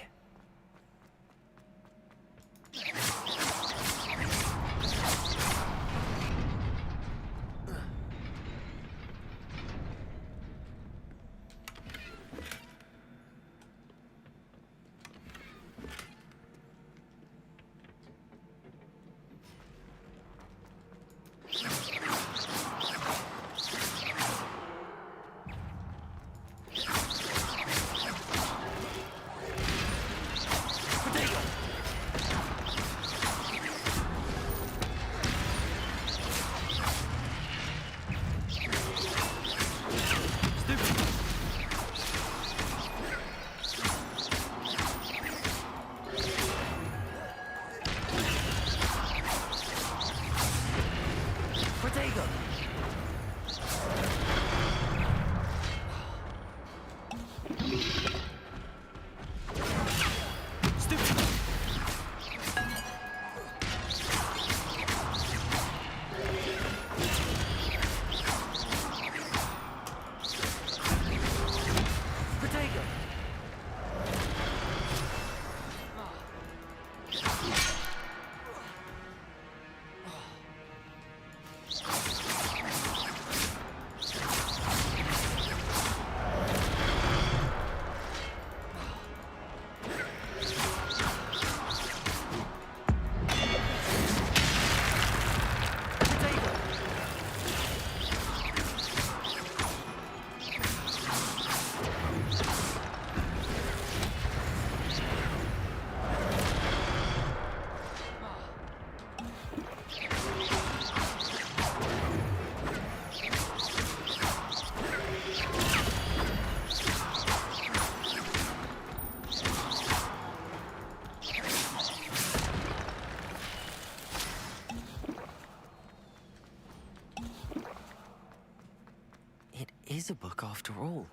is a book after all.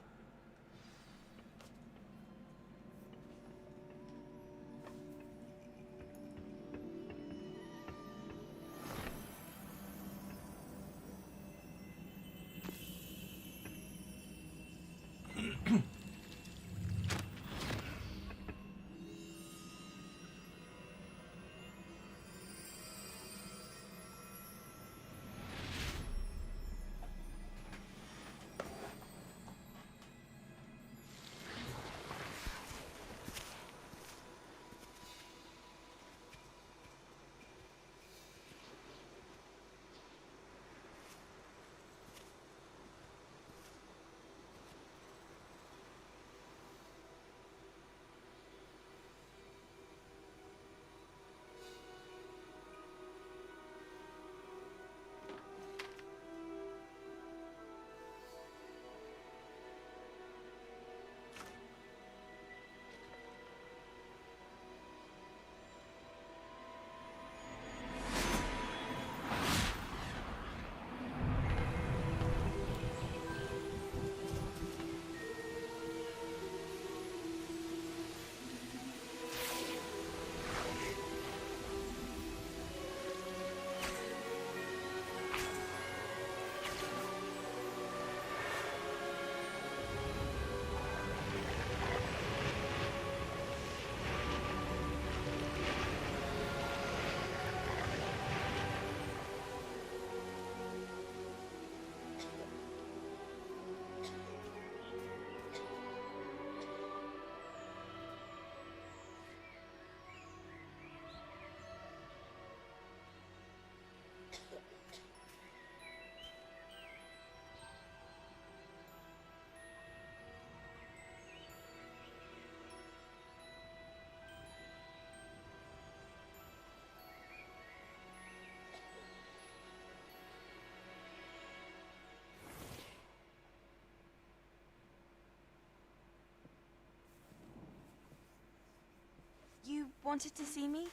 You wanted to see me?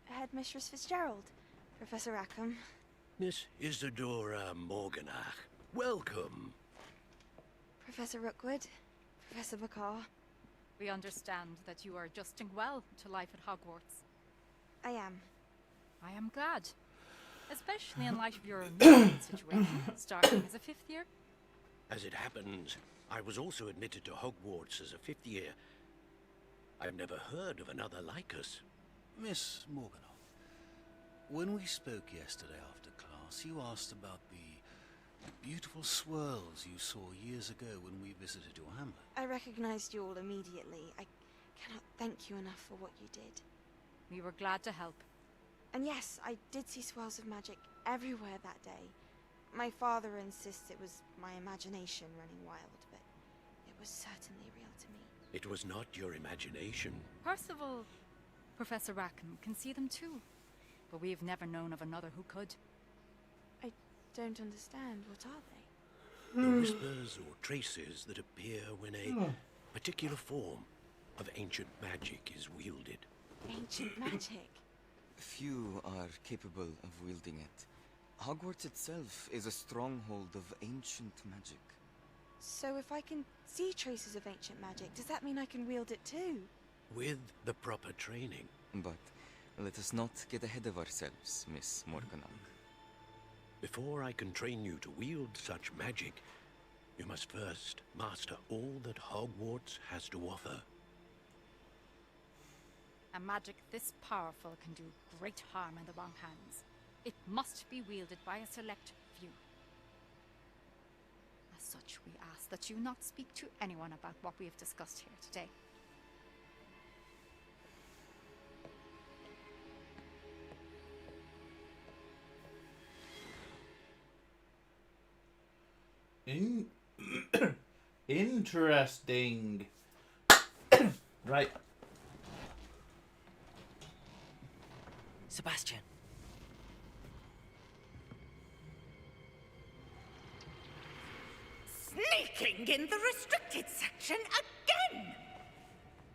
Headmistress Fitzgerald, Professor Rackham. Miss Isadora Morganach, welcome. Professor Rookwood, Professor Bakar. We understand that you are adjusting well to life at Hogwarts. I am. I am glad. Especially in light of your immediate situation, starting as a 5th year. As it happens, I was also admitted to Hogwarts as a 5th year. I've never heard of another like us. Miss Morganoff, when we spoke yesterday after class, you asked about the beautiful swirls you saw years ago when we visited your hamlet. I recognized you all immediately. I cannot thank you enough for what you did. We were glad to help. And yes, I did see swirls of magic everywhere that day. My father insists it was my imagination running wild, but it was certainly real to me. It was not your imagination. Percival, Professor Rackham can see them too. But we've never known of another who could. I don't understand. What are they? The whispers or traces that appear when a particular form of ancient magic is wielded. Ancient magic? Few are capable of wielding it. Hogwarts itself is a stronghold of ancient magic. So if I can see traces of ancient magic, does that mean I can wield it too? With the proper training. But let us not get ahead of ourselves, Miss Morganach. Before I can train you to wield such magic, you must first master all that Hogwarts has to offer. A magic this powerful can do great harm in the wrong hands. It must be wielded by a select few. As such, we ask that you not speak to anyone about what we have discussed here today. Interesting. Right. Sebastian. Sneaking in the restricted section again!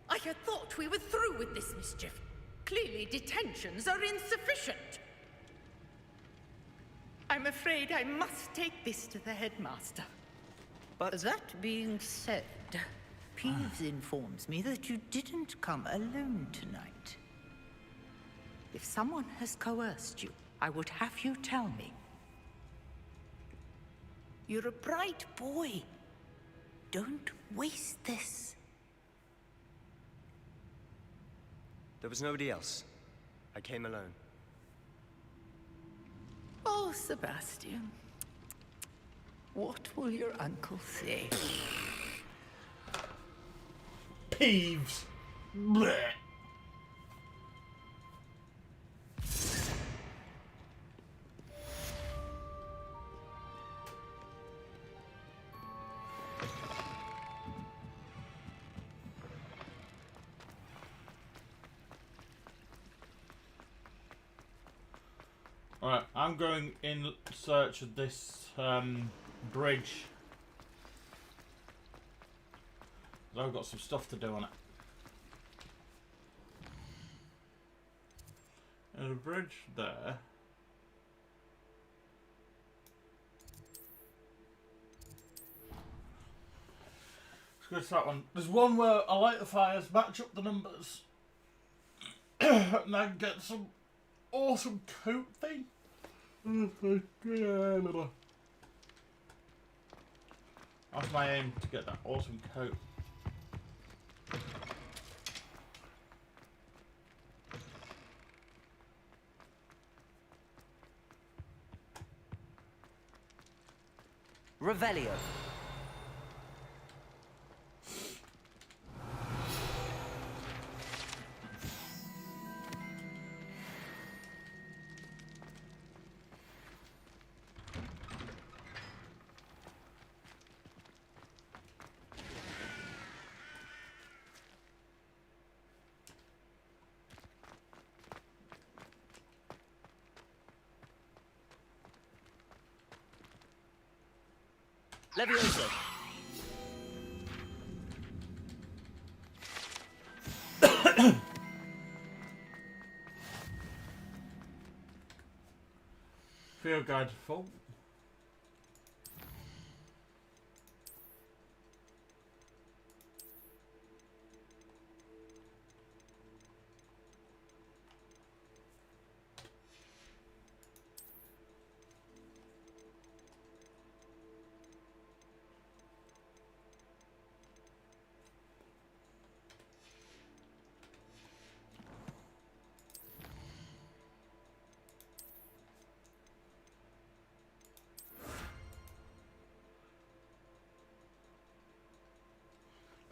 I had thought we were through with this mischief. Clearly detentions are insufficient. I'm afraid I must take this to the headmaster. But that being said, Peeves informs me that you didn't come alone tonight. If someone has coerced you, I would have you tell me. You're a bright boy. Don't waste this. There was nobody else. I came alone. Oh, Sebastian. What will your uncle say? Peeves. Blech. Alright, I'm going in search of this bridge. I've got some stuff to do on it. And a bridge there. Let's go to that one. There's one where I light the fires, match up the numbers, and then get some awesome coat thing. That's my aim, to get that awesome coat. Revelio. Levioso. Field guide full.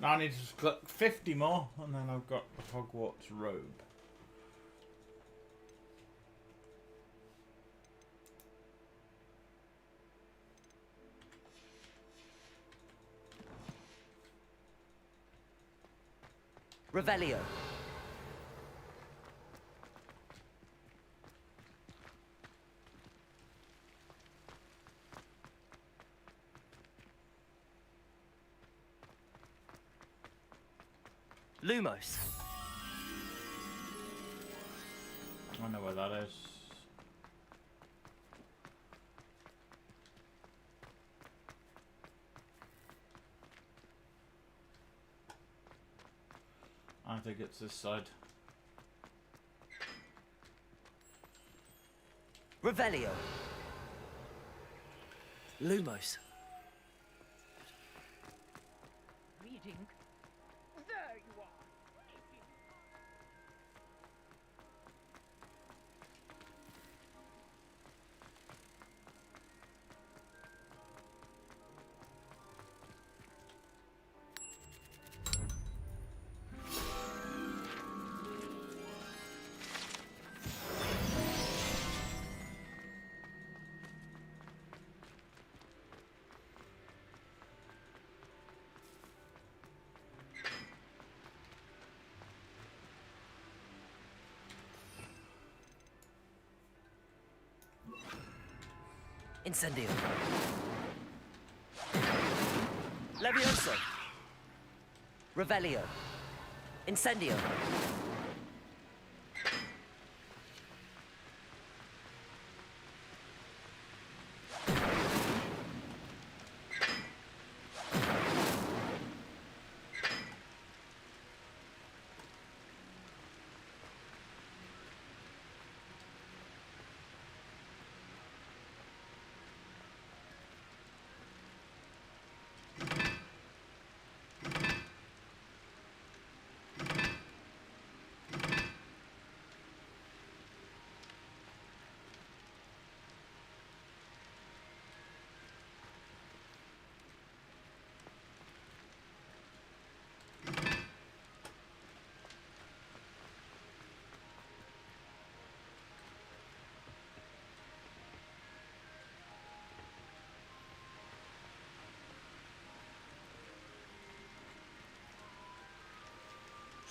Now I need to just collect 50 more, and then I've got the Hogwarts robe. Revelio. Lumos. I know where that is. I think it's this side. Revelio. Lumos. Reading. There you are. Incendio. Levioso. Revelio. Incendio.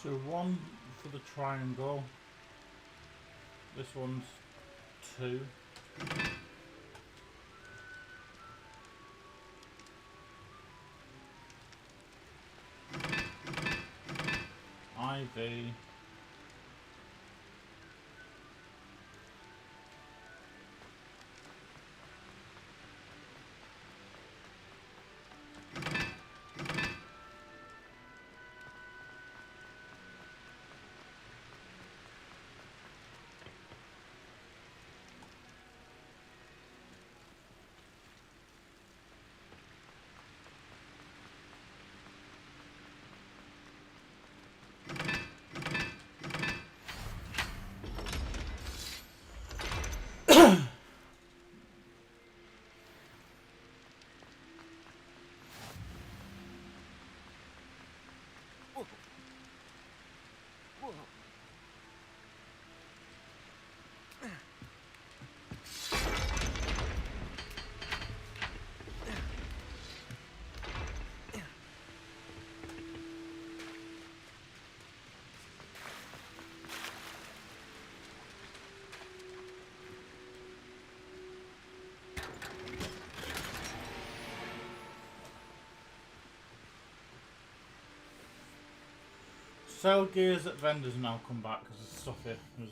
So one for the triangle. This one's 2. Ivy. Sell gears at vendors now come back because the stuff here was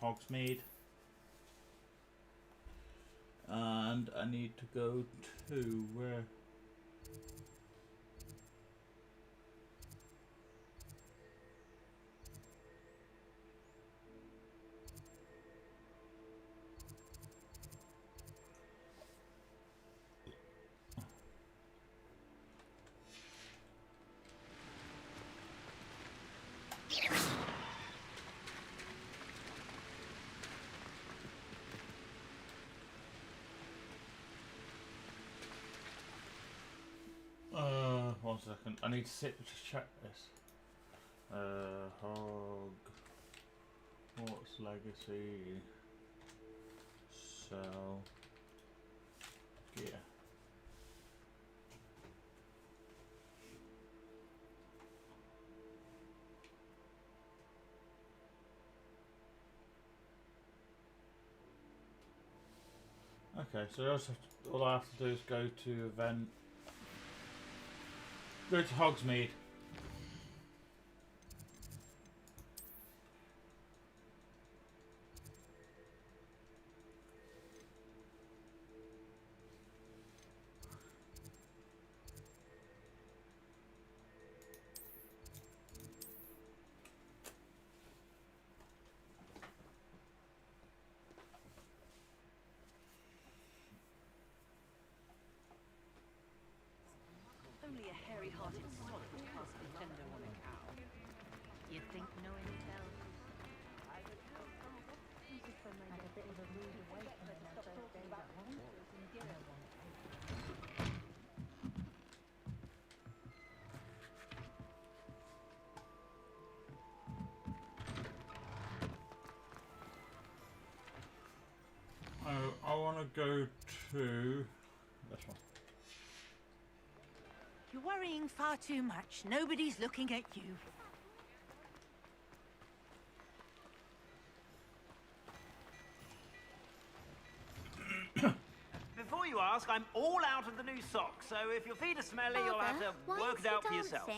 Hogsmeade. And I need to go to where? One second. I need to just check this. Hogwarts Legacy. Sell gear. Okay, so all I have to do is go to event. Go to Hogsmeade. Only a hairy-hearted sod would pass Nintendo on a cow. You'd think no one would tell. Had a bit of a rude awakening on those days at Hogwarts and dinner one. Oh, I want to go to this one. You're worrying far too much. Nobody's looking at you. Before you ask, I'm all out of the new socks, so if your feet are smelly, you'll have to work it out for yourself.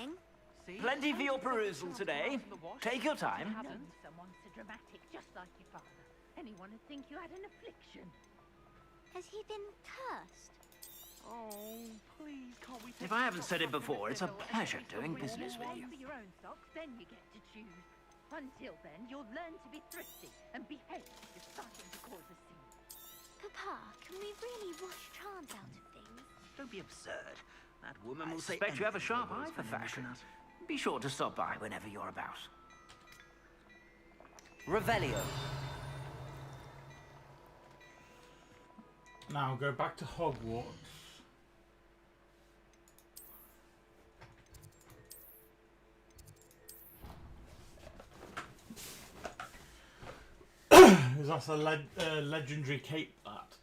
Plenty for your perusal today. Take your time. Someone so dramatic, just like your father. Anyone would think you had an affliction. Has he been cursed? Oh, please, can't we? If I haven't said it before, it's a pleasure doing business with you. For your own socks, then you get to choose. Until then, you'll learn to be thrifty and behave if you're starting to cause a scene. Papa, can we really wash charms out of things? Don't be absurd. That woman will suspect you have a sharp eye for fashion. Be sure to stop by whenever you're about. Revelio. Now go back to Hogwarts. Because that's a legendary cape that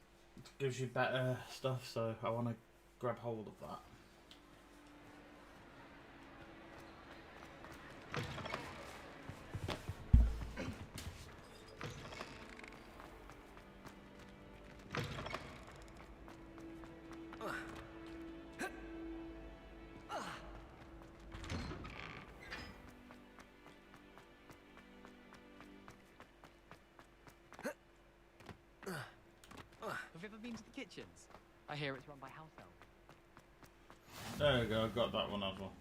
gives you better stuff, so I want to grab hold of that. ever been to the kitchens? I hear it's run by house elves. There we go, I got that one as well.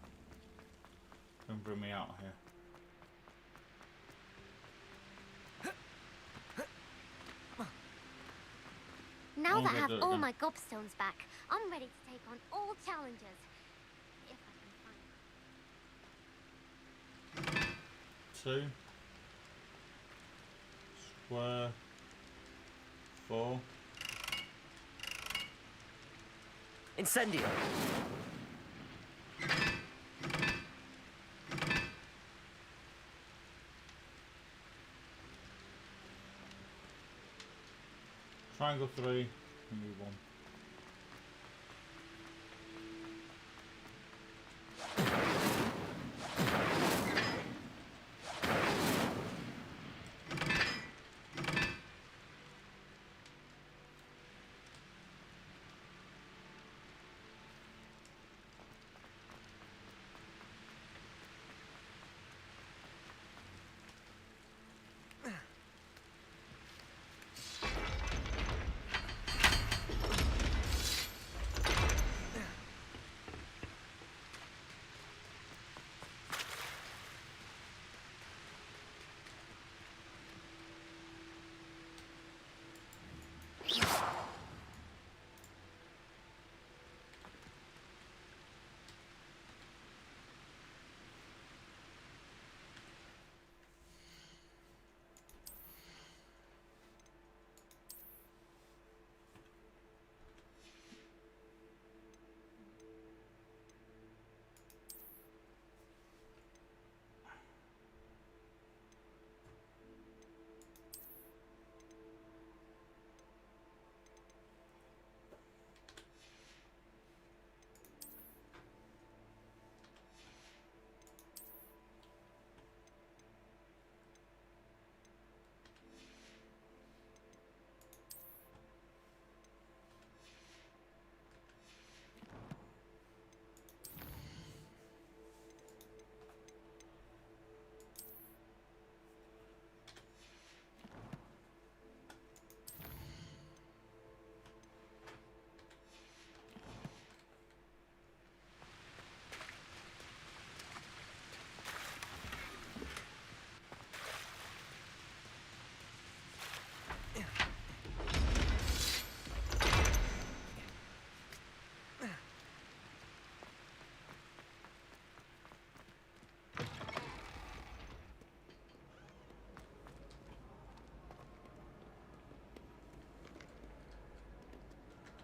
Don't bring me out here. Now Oh, that I good, have good, all good. my gobstones back, I'm ready to take on all challenges. If I can find them. 2 square 4 Incendio! triangle 3 and move 1.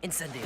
Incendio!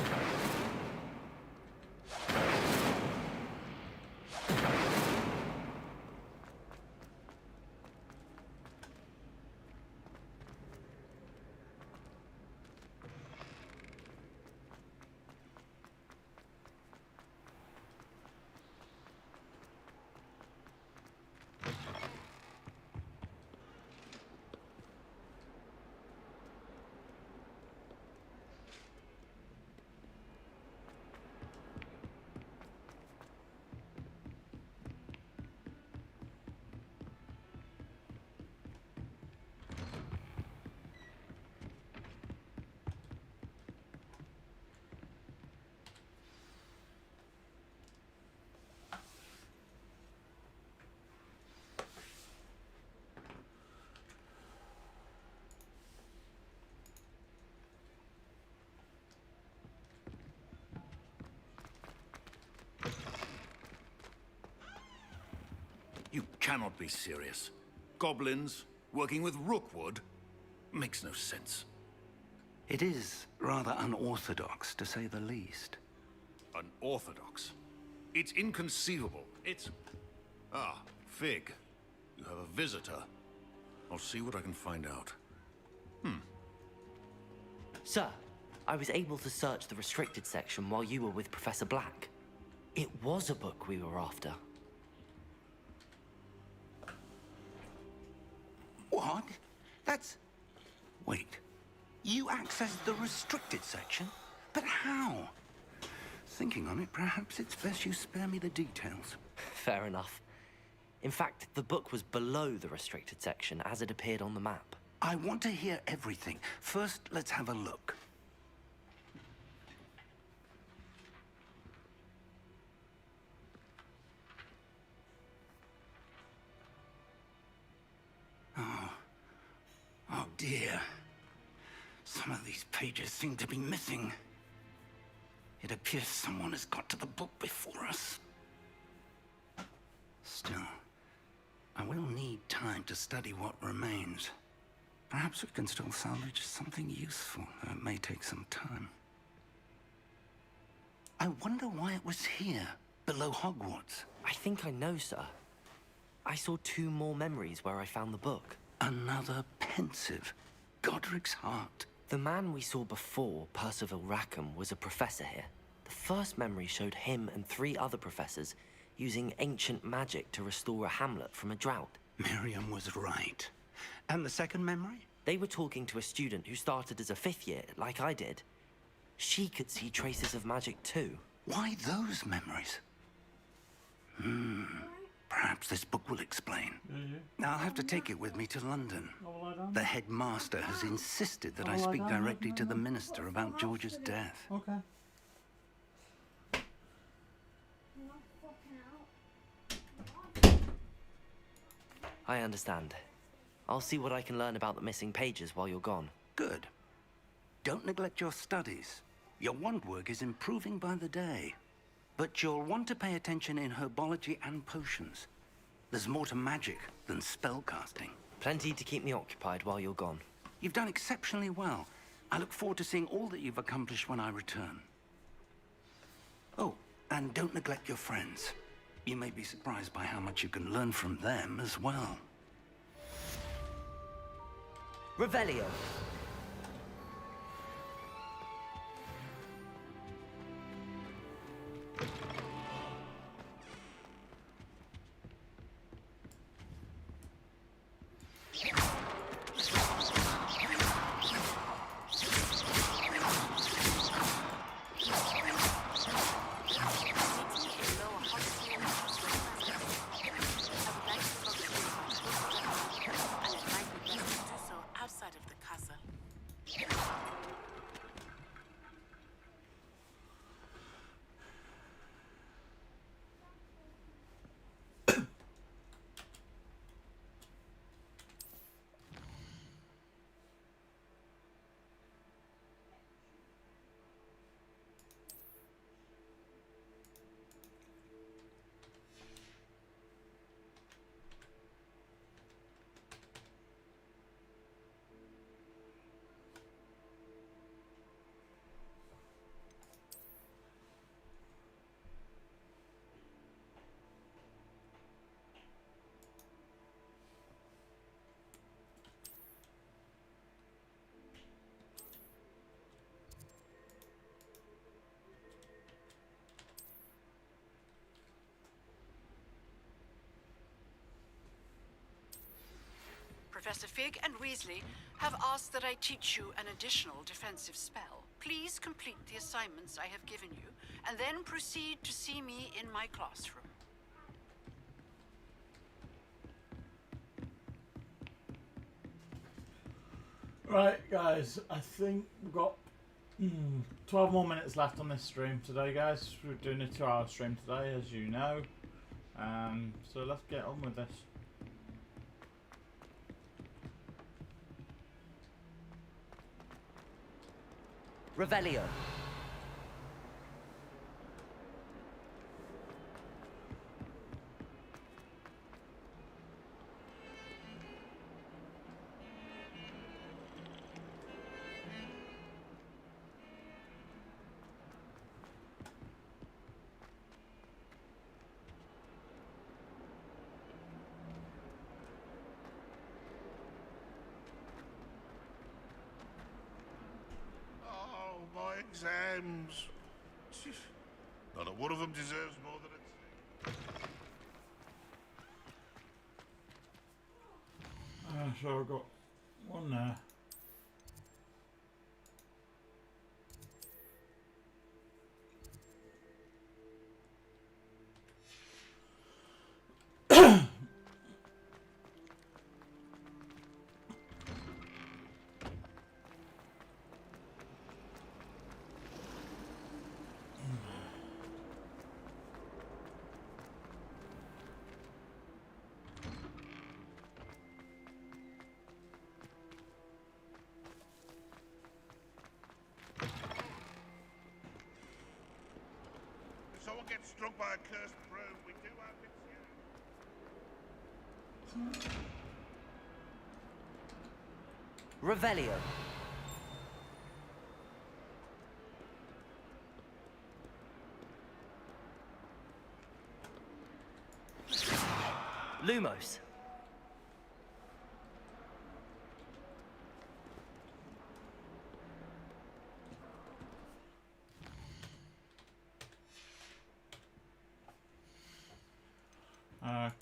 You cannot be serious. Goblins working with Rookwood? Makes no sense. It is rather unorthodox, to say the least. Unorthodox? It's inconceivable. It's... Ah, Fig. You have a visitor. I'll see what I can find out. Sir, I was able to search the restricted section while you were with Professor Black. It was a book we were after. What? That's... Wait. You accessed the restricted section? But how? Thinking on it, perhaps it's best you spare me the details. Fair enough. In fact, the book was below the restricted section as it appeared on the map. I want to hear everything. First, let's have a look. dear. Some of these pages seem to be missing. It appears someone has got to the book before us. Still, I will need time to study what remains. Perhaps we can still salvage something useful, though it may take some time. I wonder why it was here, below Hogwarts. I think I know, sir. I saw 2 more memories where I found the book. Another pensive Godric's heart. The man we saw before, Percival Rackham, was a professor here. The first memory showed him and 3 other professors using ancient magic to restore a hamlet from a drought. Miriam was right. And the second memory? They were talking to a student who started as a 5th year, like I did. She could see traces of magic too. Why those memories? Perhaps this book will explain. Now I'll have to take it with me to London. The headmaster has insisted that I speak directly to the minister about George's death. Okay. I understand. I'll see what I can learn about the missing pages while you're gone. Good. Don't neglect your studies. Your wand work is improving by the day. But you'll want to pay attention in herbology and potions. There's more to magic than spellcasting. Plenty to keep me occupied while you're gone. You've done exceptionally well. I look forward to seeing all that you've accomplished when I return. Oh, and don't neglect your friends. You may be surprised by how much you can learn from them as well. Revelio. Professor Fig and Weasley have asked that I teach you an additional defensive spell. Please complete the assignments I have given you, and then proceed to see me in my classroom. Right, guys, I think we've got 12 more minutes left on this stream today, guys. We're doing a 2-hour stream today, as you know. So let's get on with this. Revelio. Exams. Not a one of them deserves more than it's. So I've got one there. one gets struck by a cursed broom, we do have it here. Revelio. Lumos.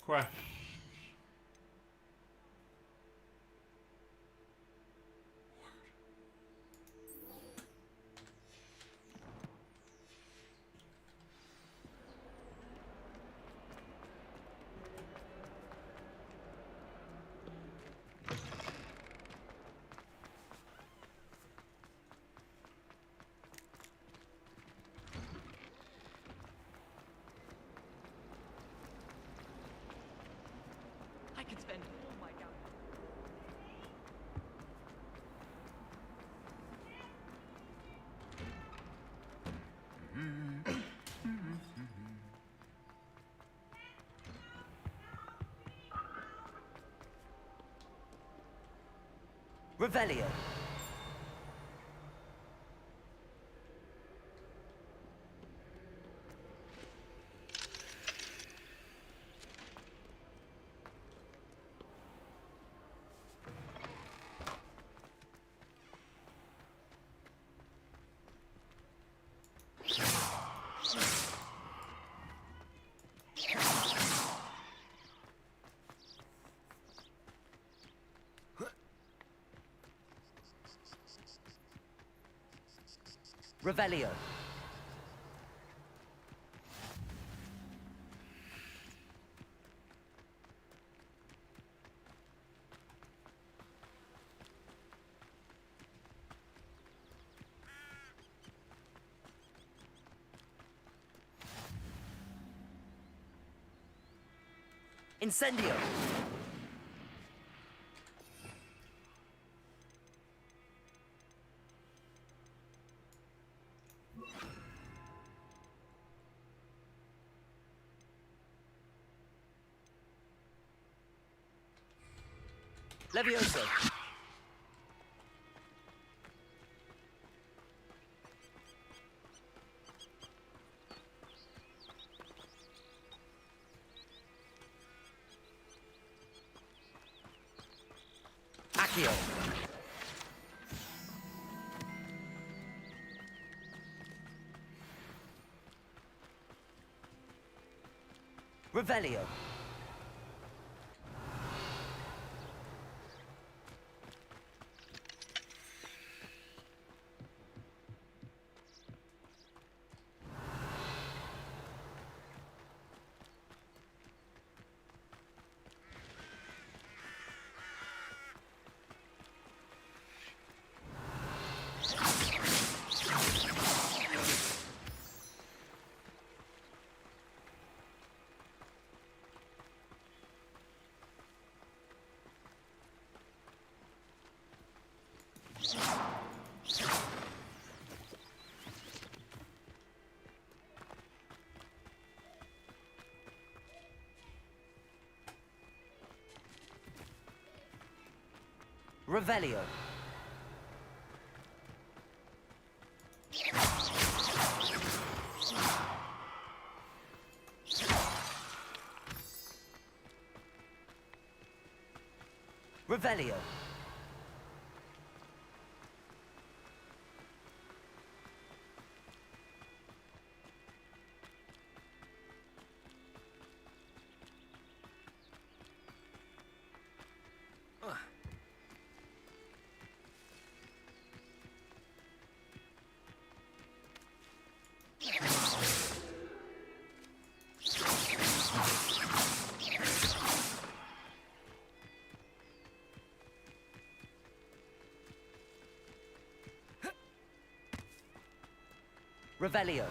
Quest. I could spend all my time. Revelio. Revelio. Incendio. Levioso. Accio. Revelio. Revelio. Revelio. Revelio.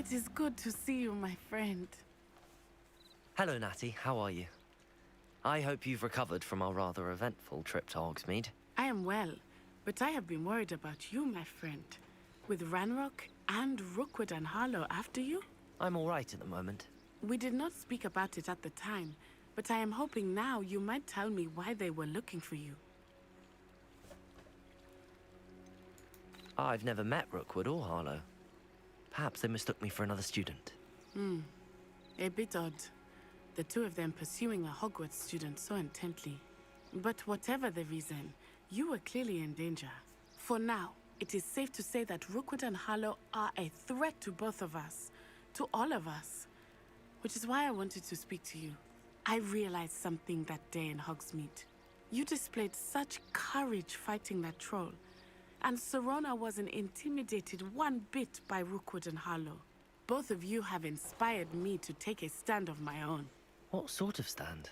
It is good to see you, my friend. Hello, Natty. How are you? I hope you've recovered from our rather eventful trip to Hogsmeade. I am well, but I have been worried about you, my friend. With Ranrock and Rookwood and Harlow after you? I'm all right at the moment. We did not speak about it at the time, but I am hoping now you might tell me why they were looking for you. I've never met Rookwood or Harlow. Perhaps they mistook me for another student. A bit odd. The two of them pursuing a Hogwarts student so intently. But whatever the reason, you were clearly in danger. For now, it is safe to say that Rookwood and Harlow are a threat to both of us. To all of us. Which is why I wanted to speak to you. I realized something that day in Hogsmeade. You displayed such courage fighting that troll. And Serona wasn't intimidated one bit by Rookwood and Harlow. Both of you have inspired me to take a stand of my own. What sort of stand?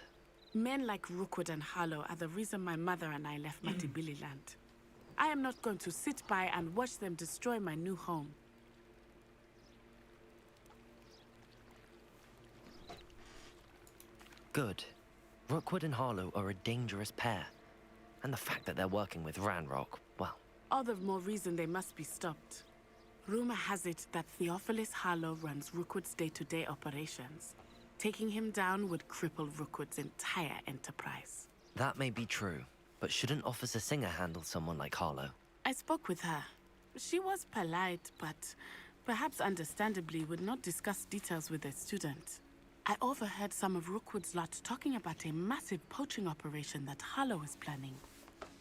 Men like Rookwood and Harlow are the reason my mother and I left Matabeleland. I am not going to sit by and watch them destroy my new home. Good. Rookwood and Harlow are a dangerous pair. And the fact that they're working with Ranrock, well... All the more reason they must be stopped. Rumor has it that Theophilus Harlow runs Rookwood's day-to-day operations. Taking him down would cripple Rookwood's entire enterprise. That may be true, but shouldn't Officer Singer handle someone like Harlow? I spoke with her. She was polite, but perhaps understandably would not discuss details with a student. I overheard some of Rookwood's lot talking about a massive poaching operation that Harlow is planning.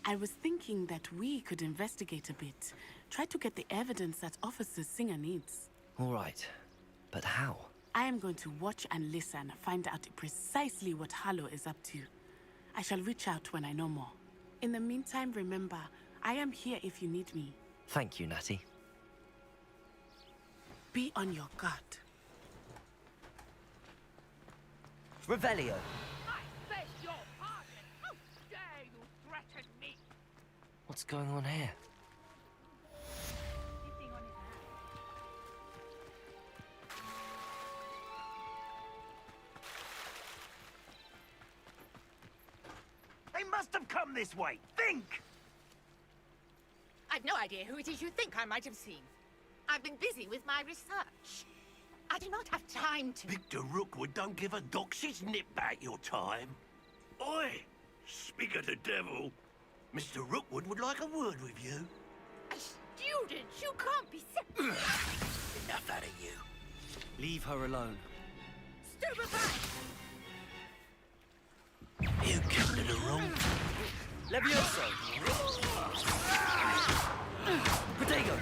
I was thinking that we could investigate a bit, try to get the evidence that Officer Singer needs. All right, but how? I am going to watch and listen, find out precisely what Harlow is up to. I shall reach out when I know more. In the meantime, remember, I am here if you need me. Thank you, Natty. Be on your guard. Revelio. I beg your pardon! How dare you threaten me? What's going on here? Sitting on his hand. They must have come this way. Think! I've no idea who it is you think I might have seen. I've been busy with my research. I do not have time to... Victor Rookwood don't give a doxy's nip back your time. Oi! Speak of the devil. Mr. Rookwood would like a word with you. A student? You can't be sick. Enough out of you. Leave her alone. Stupefy! You come to the wrong... Levioso! Protego!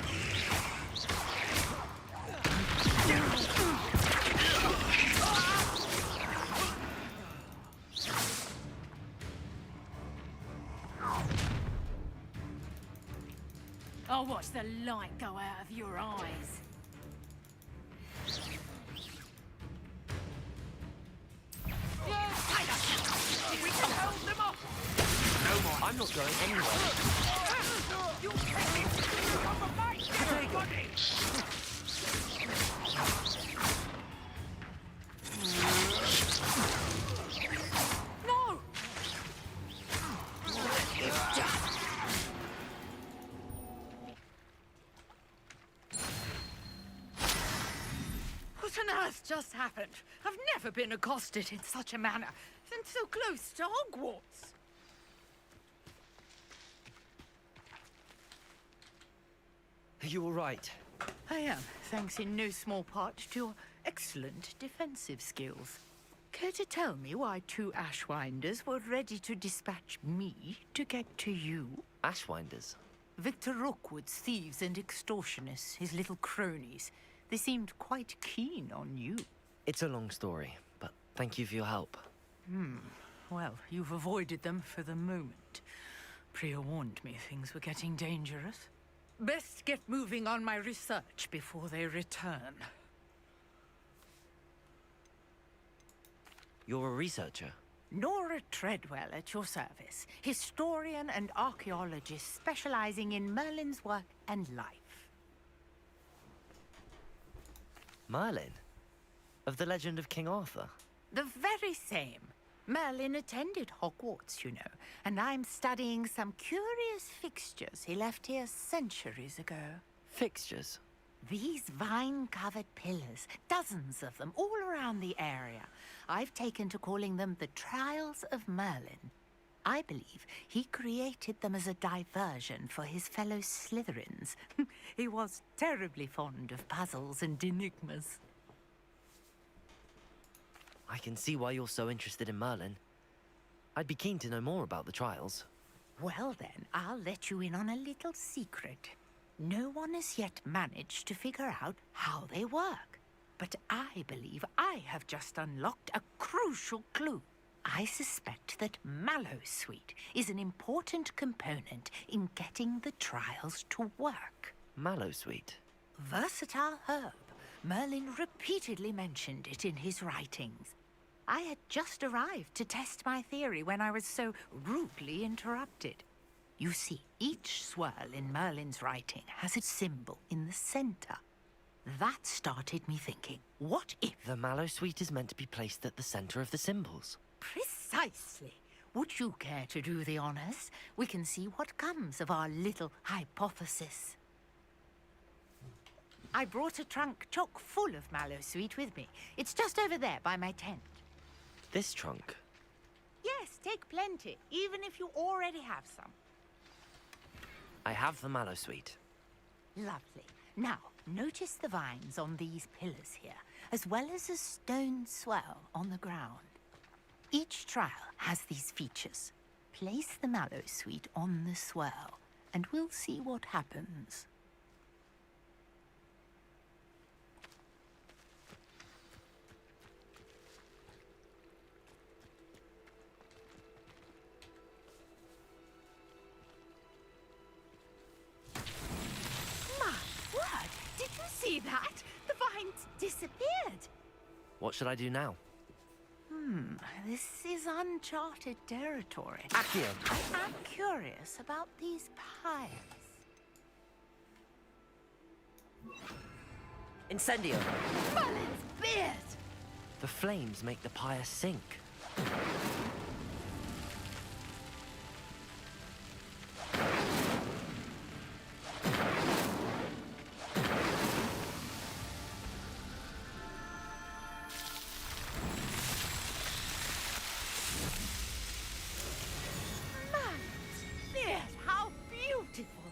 I'll watch the light go out of your eyes. We can hold them off! No more. I'm not going anywhere. You take me to cover my dead body! No! What on earth just happened? I've never been accosted in such a manner, and so close to Hogwarts. Are you all right? I am, thanks in no small part to your excellent defensive skills. Care to tell me why two Ashwinders were ready to dispatch me to get to you? Ashwinders? Victor Rookwood's thieves and extortionists, his little cronies. They seemed quite keen on you. It's a long story, but thank you for your help. Well, you've avoided them for the moment. Priya warned me things were getting dangerous. Best get moving on my research before they return. You're a researcher? Nora Treadwell at your service. Historian and archaeologist specializing in Merlin's work and life. Merlin? Of the legend of King Arthur? The very same. Merlin attended Hogwarts, you know, and I'm studying some curious fixtures he left here centuries ago. Fixtures? These vine-covered pillars, dozens of them, all around the area. I've taken to calling them the Trials of Merlin. I believe he created them as a diversion for his fellow Slytherins. He was terribly fond of puzzles and enigmas. I can see why you're so interested in Merlin. I'd be keen to know more about the trials. Well then, I'll let you in on a little secret. No one has yet managed to figure out how they work. But I believe I have just unlocked a crucial clue. I suspect that Mallowsweet is an important component in getting the trials to work. Mallowsweet? Versatile herb. Merlin repeatedly mentioned it in his writings. I had just arrived to test my theory when I was so rudely interrupted. You see, each swirl in Merlin's writing has a symbol in the center. That started me thinking, what if... The Mallowsweet is meant to be placed at the center of the symbols. Precisely. Would you care to do the honors? We can see what comes of our little hypothesis. I brought a trunk chock full of Mallowsweet with me. It's just over there by my tent. This trunk? Yes, take plenty, even if you already have some. I have the Mallowsweet. Lovely. Now, notice the vines on these pillars here, as well as a stone swell on the ground. Each trial has these features. Place the Mallowsweet on the swell, and we'll see what happens. Did you see that? The vines disappeared. What should I do now? This is uncharted territory. Accio! I'm curious about these pyres. Incendio! Merlin's beard! The flames make the pyre sink. How beautiful!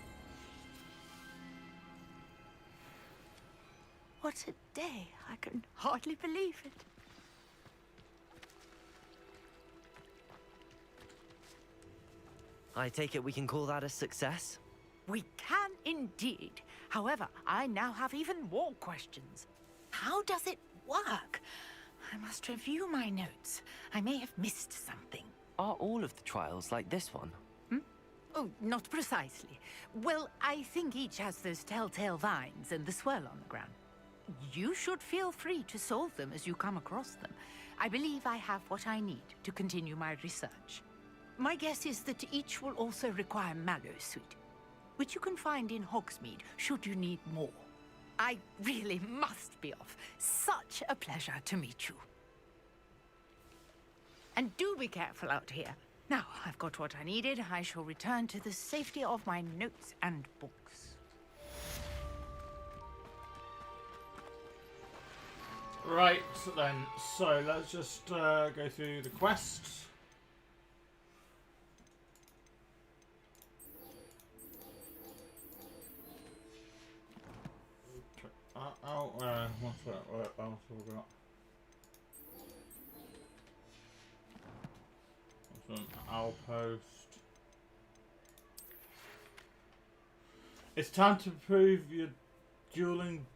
What a day! I can hardly believe it. I take it we can call that a success? We can indeed. However, I now have even more questions. How does it work? I must review my notes. I may have missed something. Are all of the trials like this one? Oh, not precisely. Well, I think each has those telltale vines and the swirl on the ground. You should feel free to solve them as you come across them. I believe I have what I need to continue my research. My guess is that each will also require Mallowsweet, which you can find in Hogsmeade should you need more. I really must be off. Such a pleasure to meet you. And do be careful out here. Now, I've got what I needed. I shall return to the safety of my notes and books. Right, then. So, let's just go through the quests. What else have we got? An outpost. It's time to prove your dueling.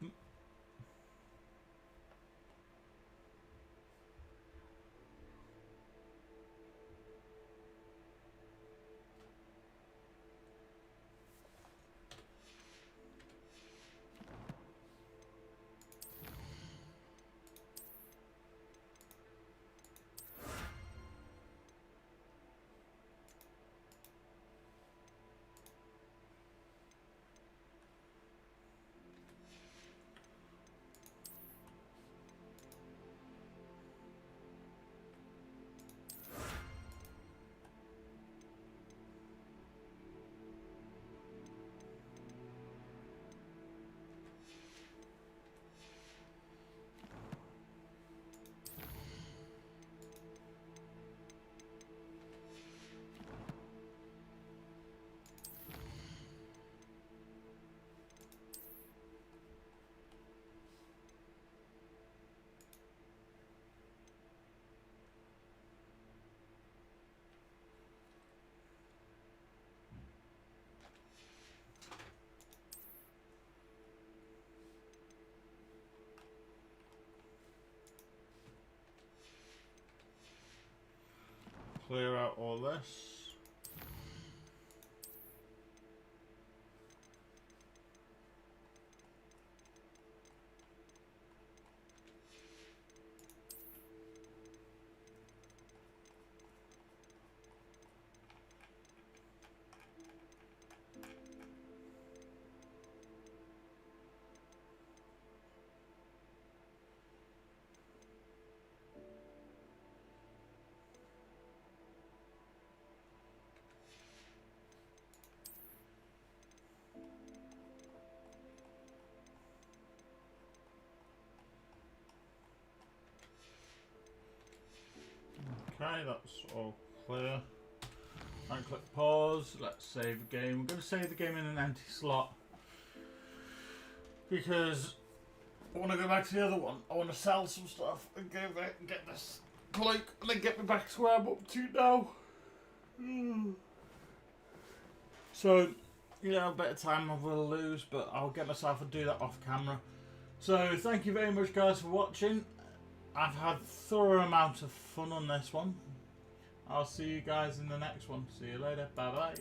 clear out all this. Okay, that's all clear. Right click pause, let's save the game. I'm going to save the game in an empty slot because I want to go back to the other one. I want to sell some stuff and go back and get this cloak and then get me back to where I'm up to now. So, you know, a bit of time I will lose, but I'll get myself and do that off camera. So, thank you very much guys for watching. I've had a thorough amount of fun on this one. I'll see you guys in the next one. See you later. Bye bye.